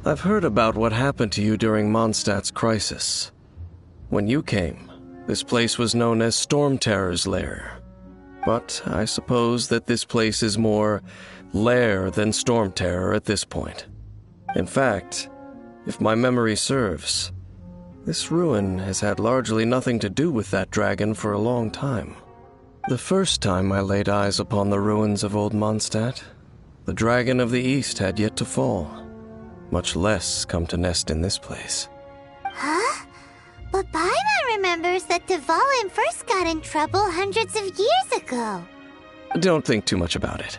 I've heard about what happened to you during Mondstadt's crisis. When you came, this place was known as Storm Terror's Lair. But I suppose that this place is more lair than Storm Terror at this point. In fact, if my memory serves, this ruin has had largely nothing to do with that dragon for a long time. The first time I laid eyes upon the ruins of old Mondstadt, the dragon of the East had yet to fall, much less come to nest in this place. Huh? But Paimon remembers that Dvalin first got in trouble hundreds of years ago. Don't think too much about it.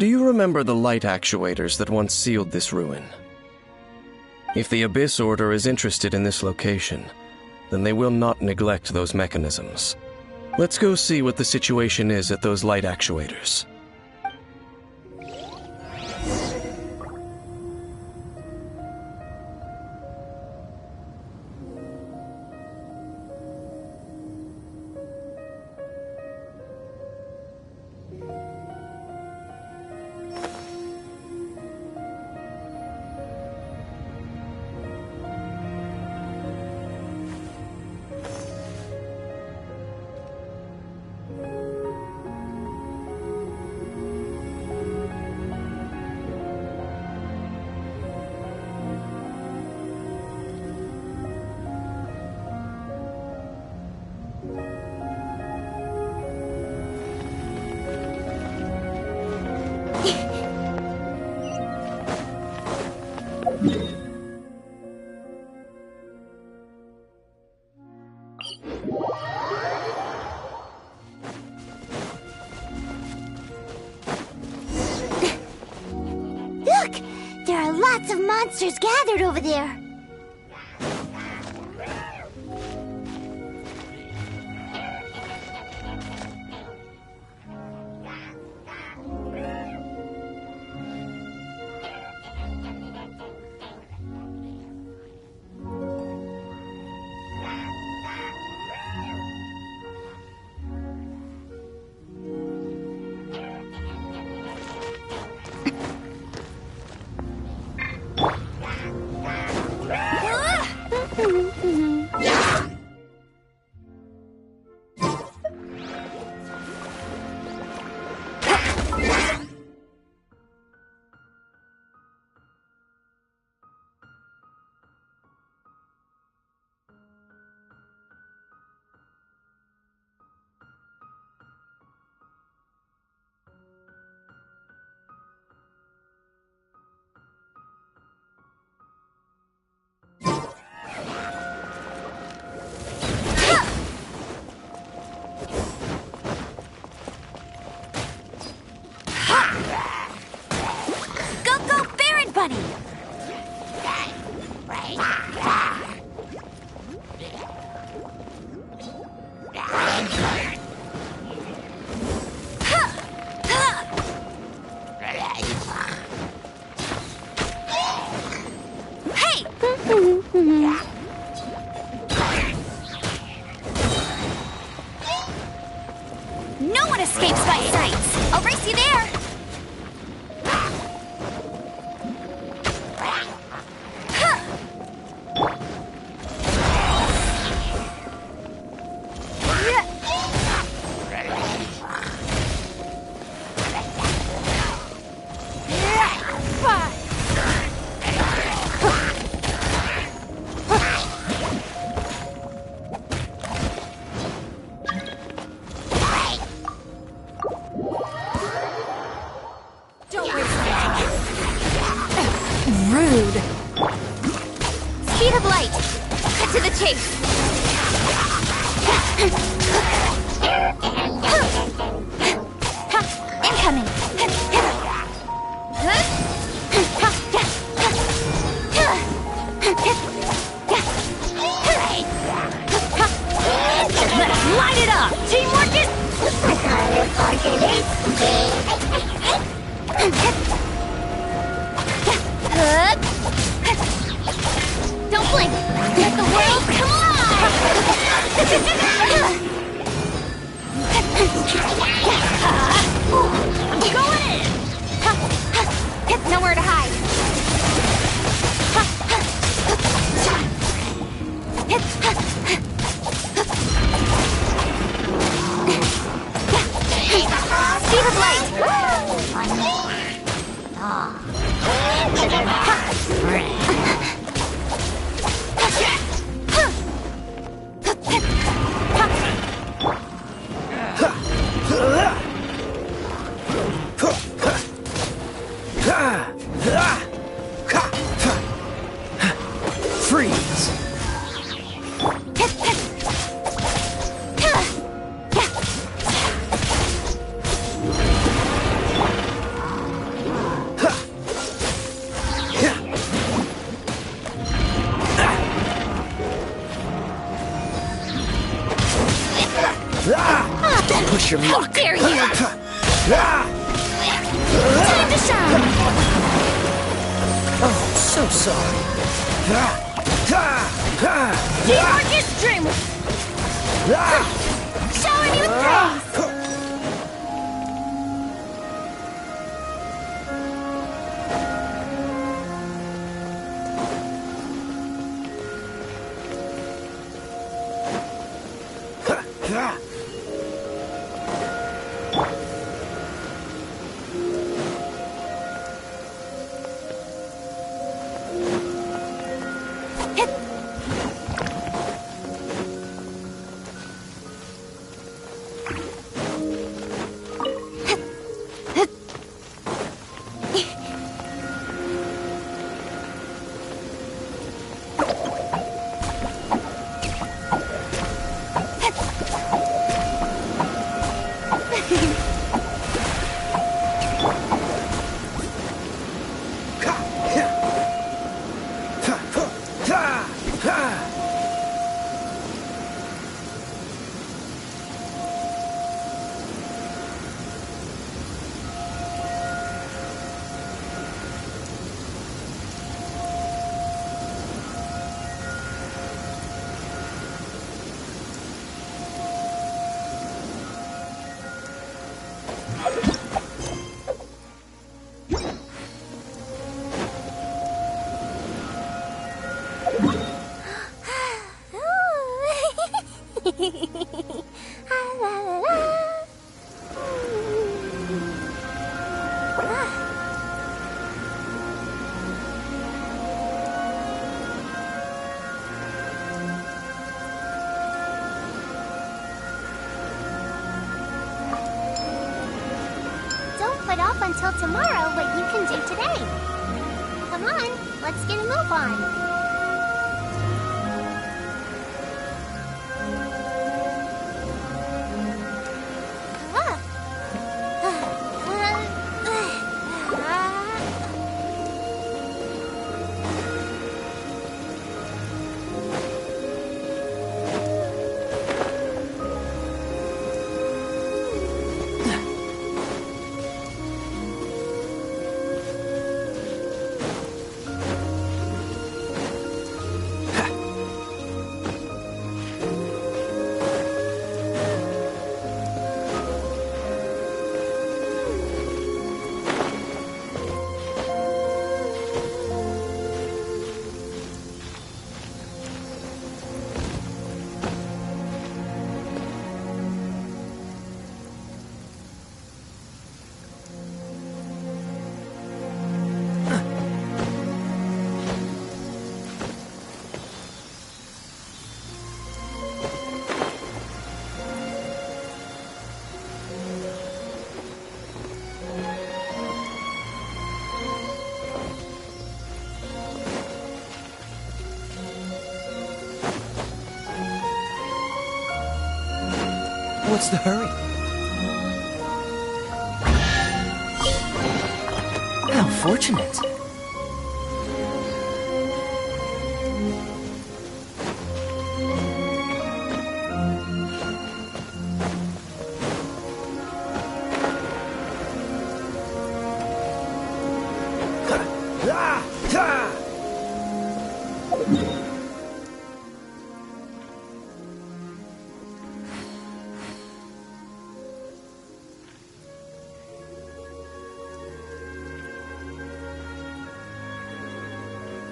Do you remember the light actuators that once sealed this ruin? If the Abyss Order is interested in this location, then they will not neglect those mechanisms. Let's go see what the situation is at those light actuators. Look! There are lots of monsters gathered over there. escapes my sights. I'll race you there. Rude. Speed of light. Cut to the chase. Incoming. Let's light it up. Teamwork is... Don't blink! Let the world come alive! I'm going in! Nowhere to hide! Speed of light! Freeze! Don't push your luck! How dare you! Time to shine! Oh, so sorry. Teamwork is dream! Shower me with praise! Put off until tomorrow what you can do today. Come on, let's get a move on. What's the hurry? How fortunate.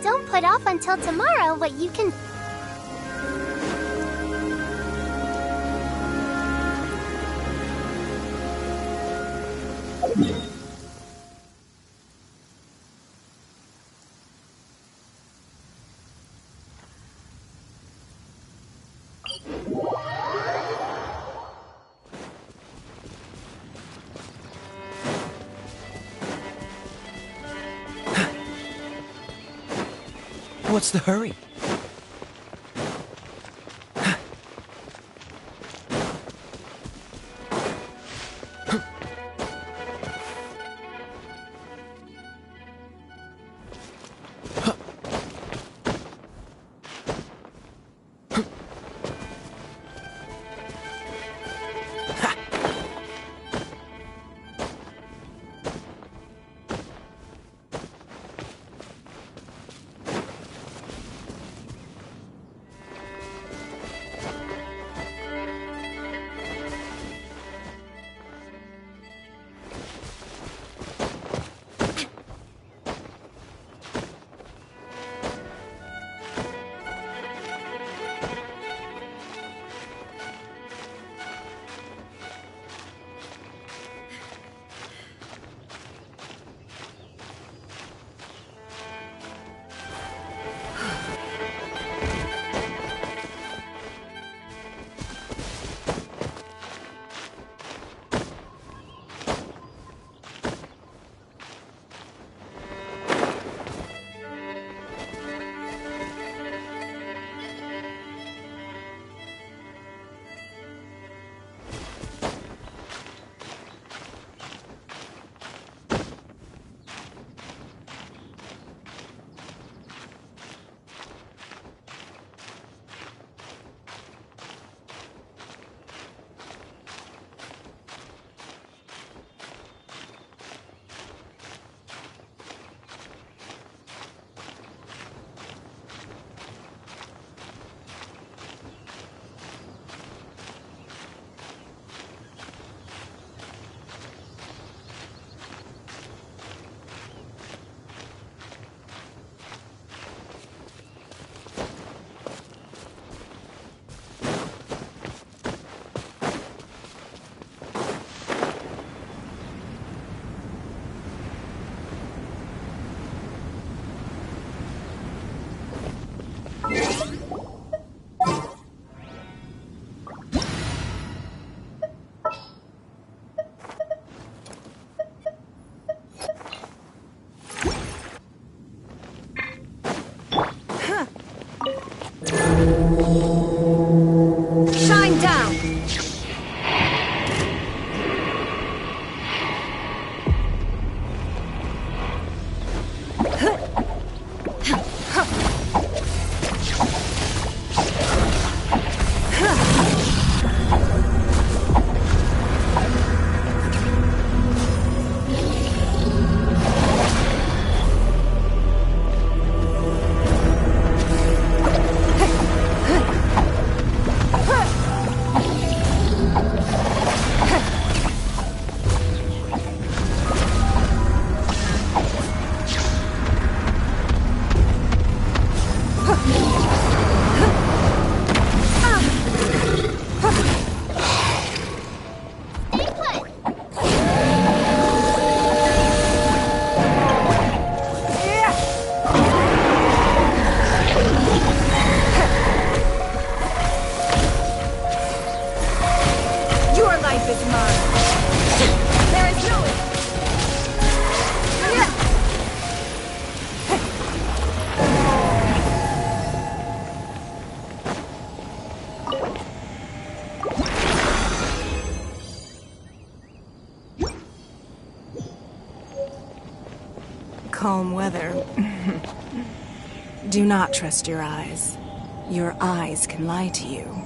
Don't put off until tomorrow what you can... What's the hurry? calm weather. Do not trust your eyes. Your eyes can lie to you.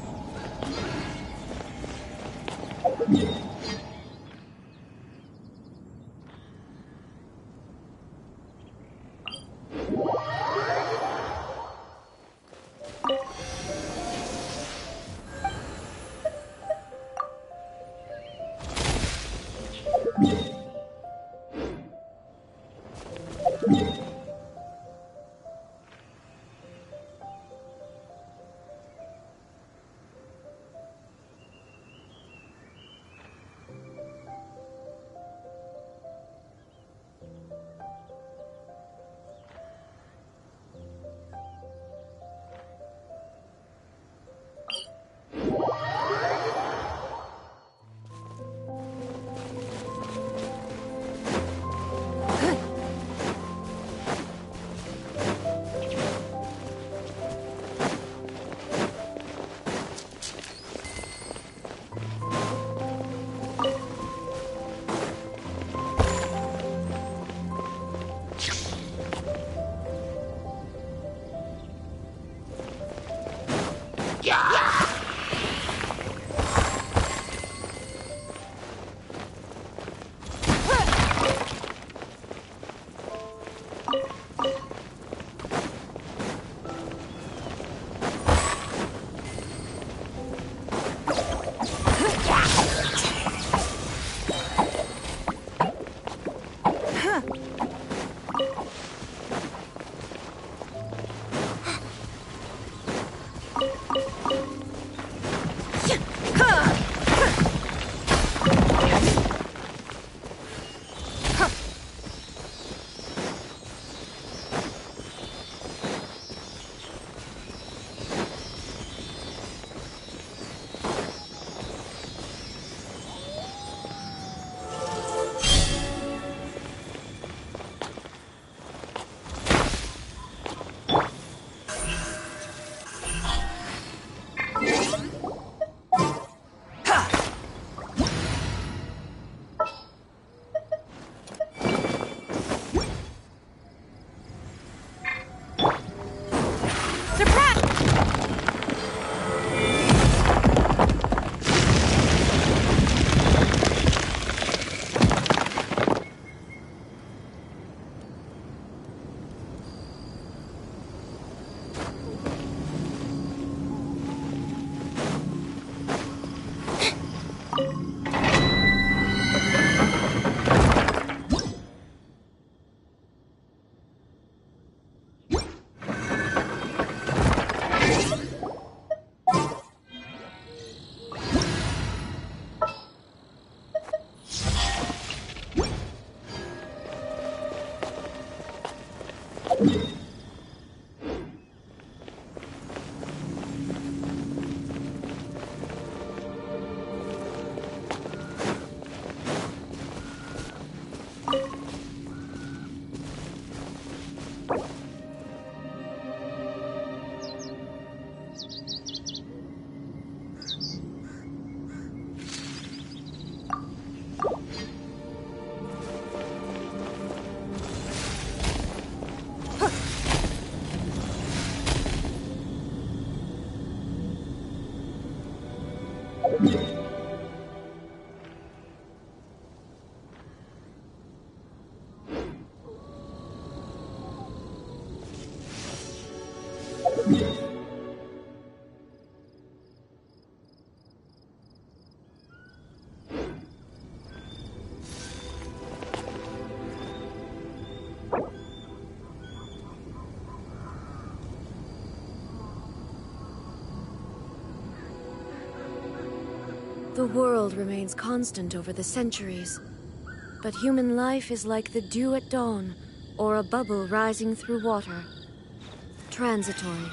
The world remains constant over the centuries, but human life is like the dew at dawn, or a bubble rising through water. Transitory.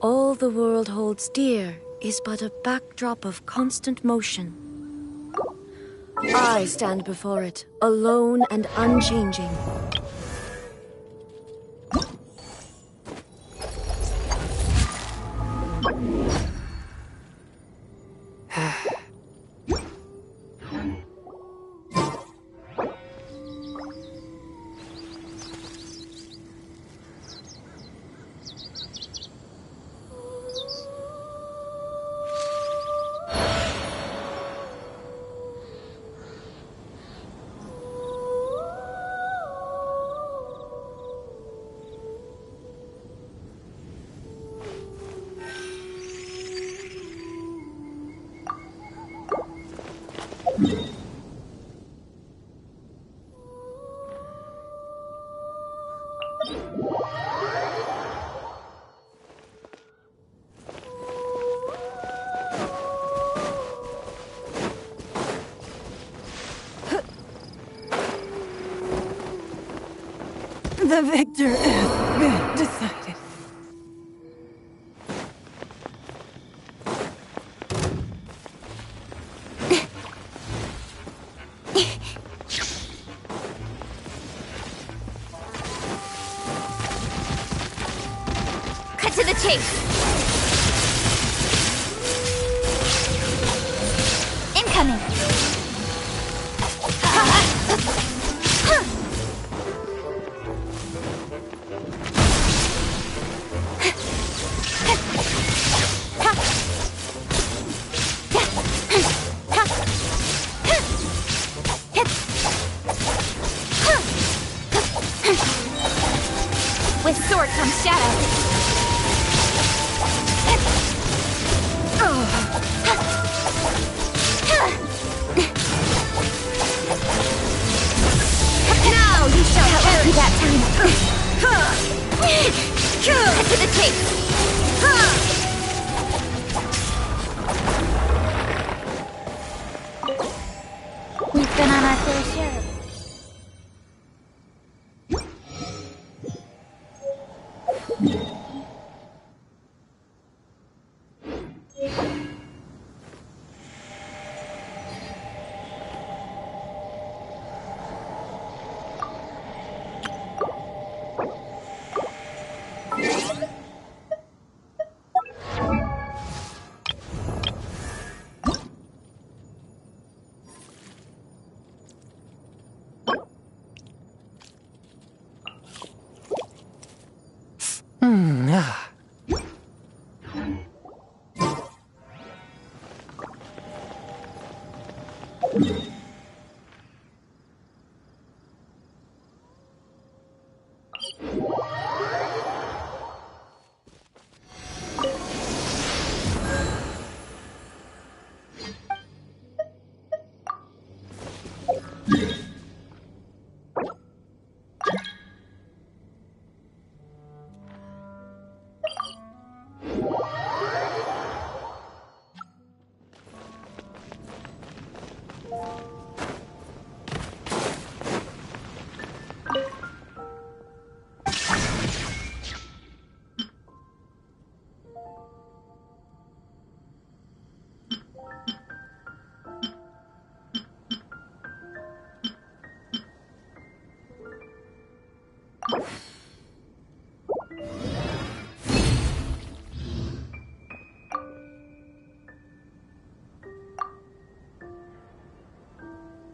All the world holds dear is but a backdrop of constant motion. I stand before it, alone and unchanging. The victor has been decided. Cut to the chase! Incoming! With sword comes shadow. Now you shall have that time. Cut to the chase. We've been on our fair share.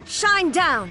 Shine down!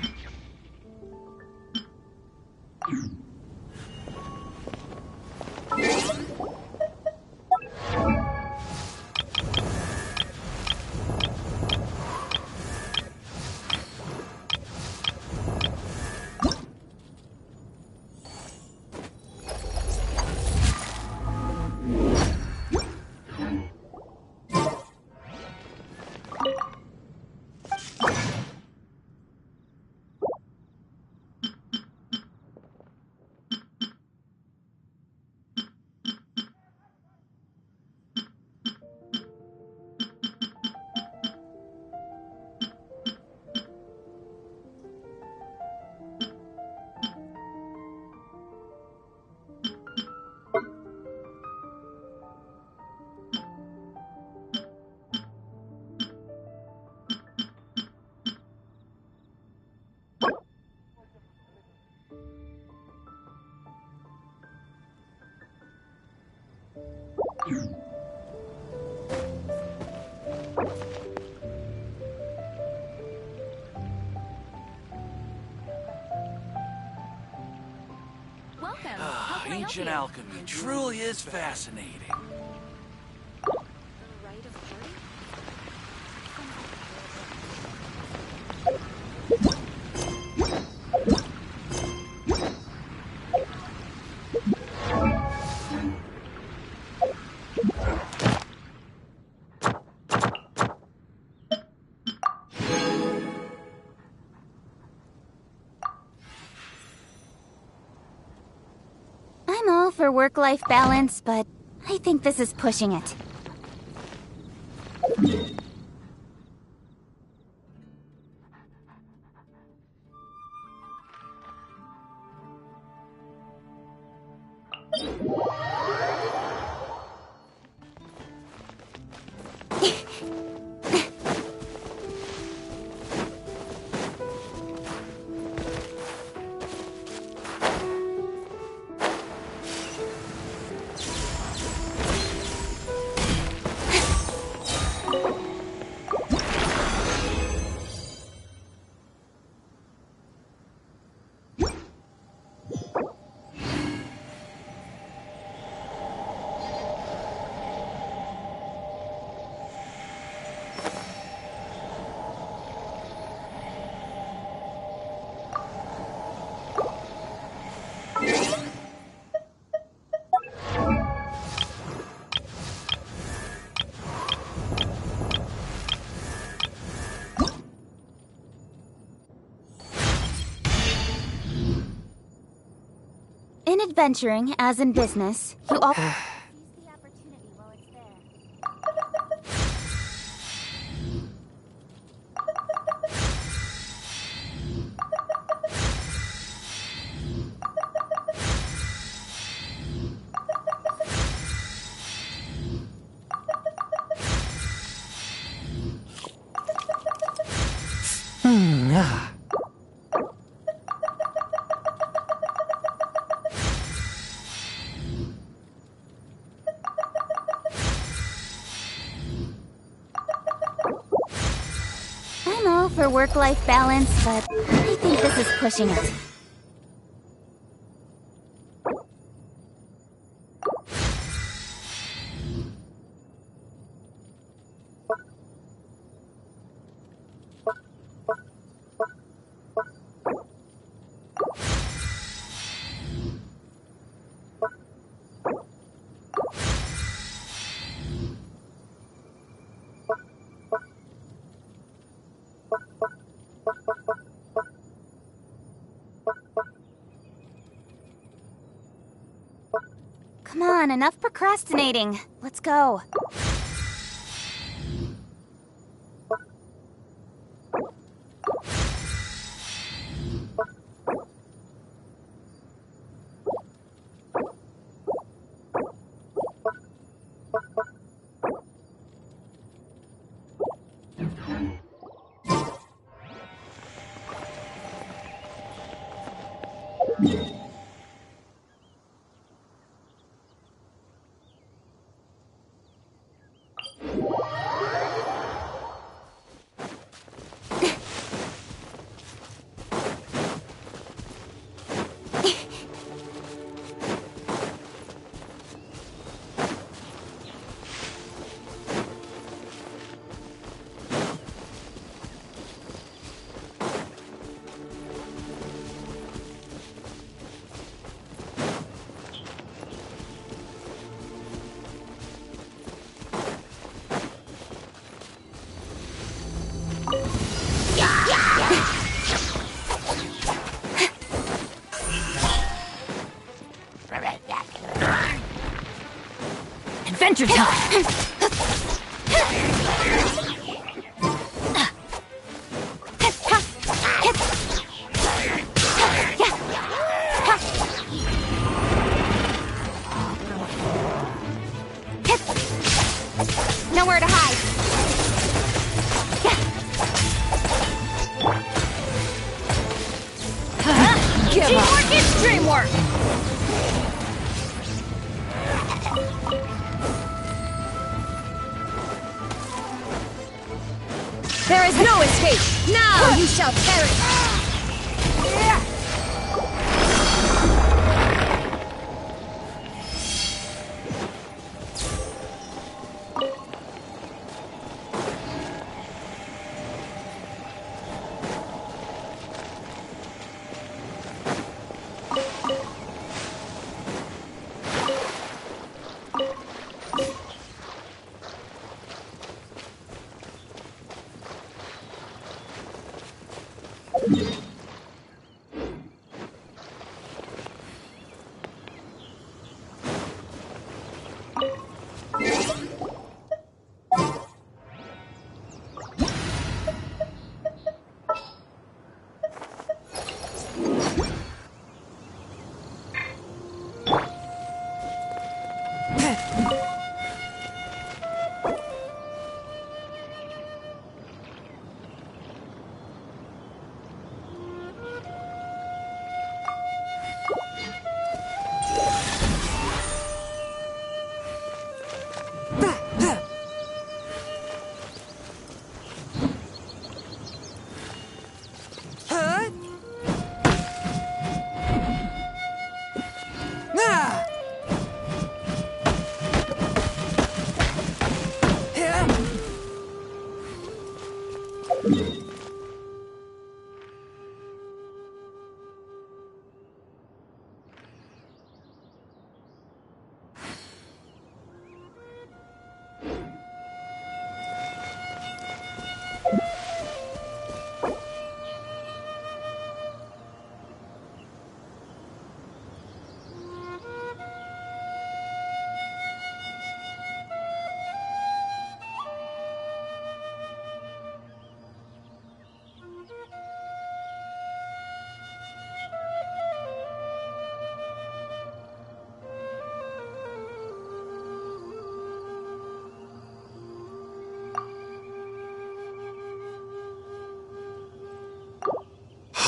Ancient alchemy truly is fascinating. I'm all for work-life balance, but I think this is pushing it. In adventuring, as in business, you often seize the opportunity while it's I'm all for work-life balance, but I think this is pushing it. Come on, enough procrastinating. Let's go. Adventure time! Nowhere to hide. Teamwork is dreamwork! There is no escape! Now you shall perish!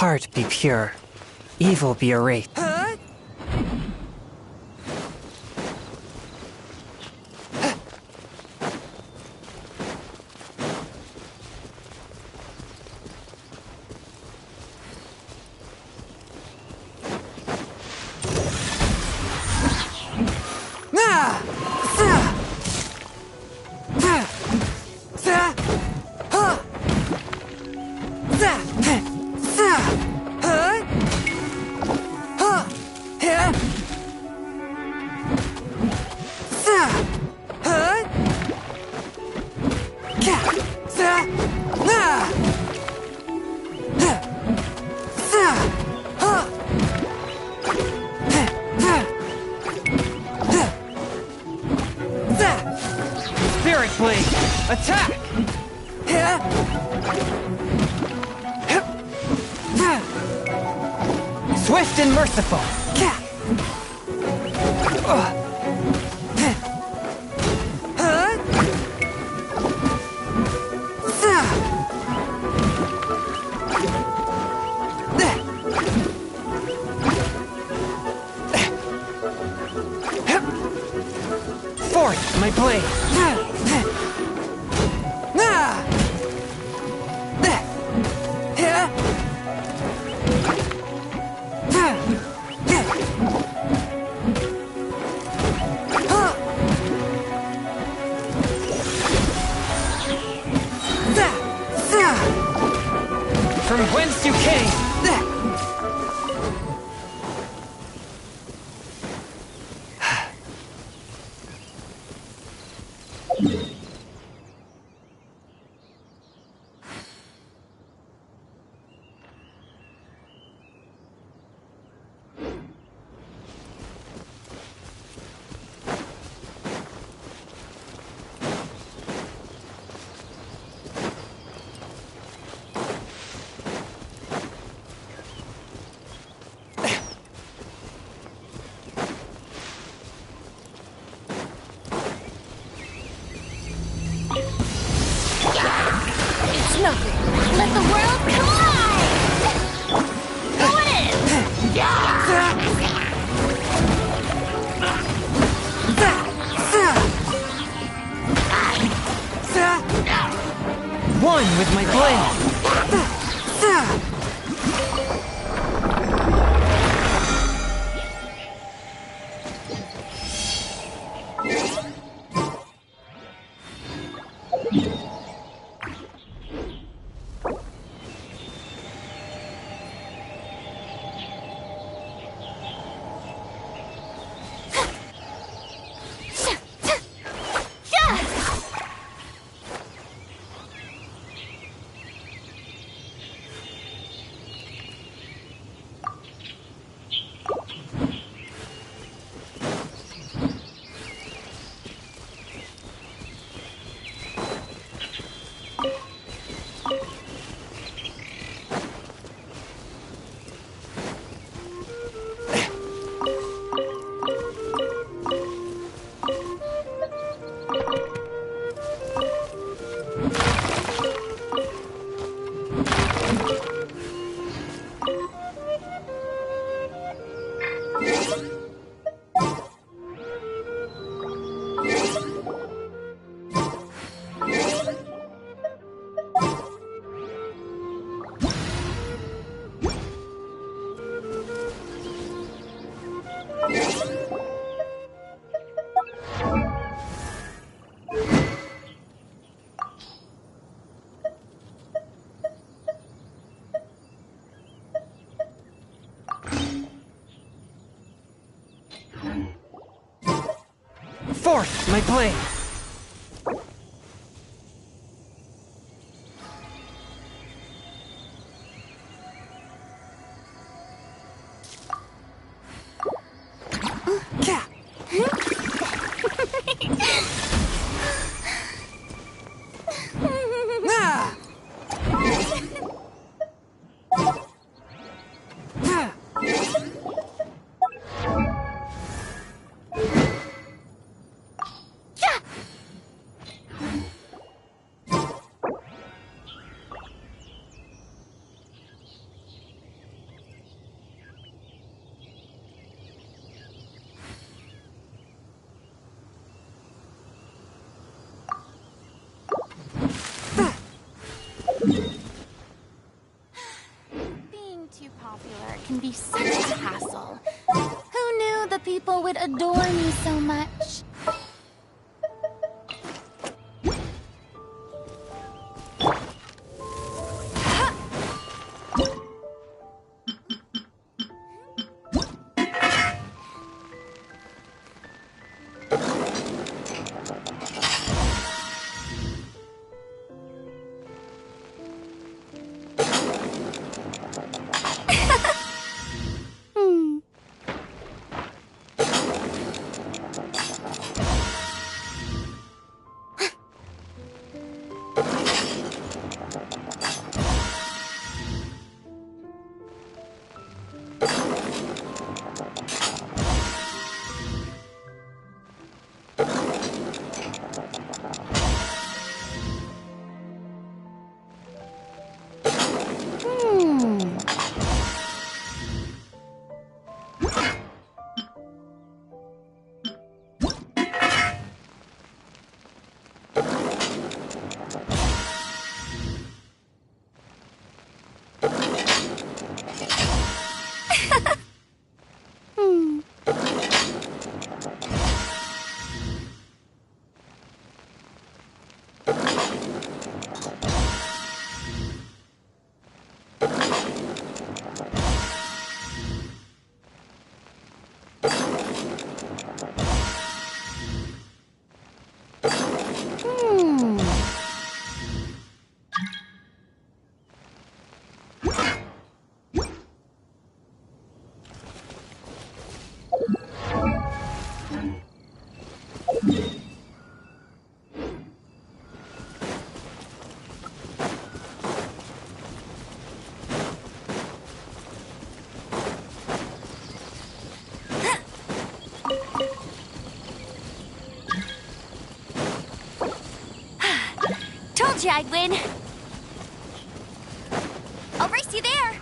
heart be pure, evil be erased. Spirit Blade! Attack! Swift and merciful! Forth my blade! From whence you came! It's nothing. Let the world collide! Going in! One with my blade! Forth my blade! would adore me so much. Told you I'd win. I'll race you there.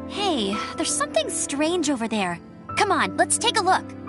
Hey, there's something strange over there. Come on, let's take a look.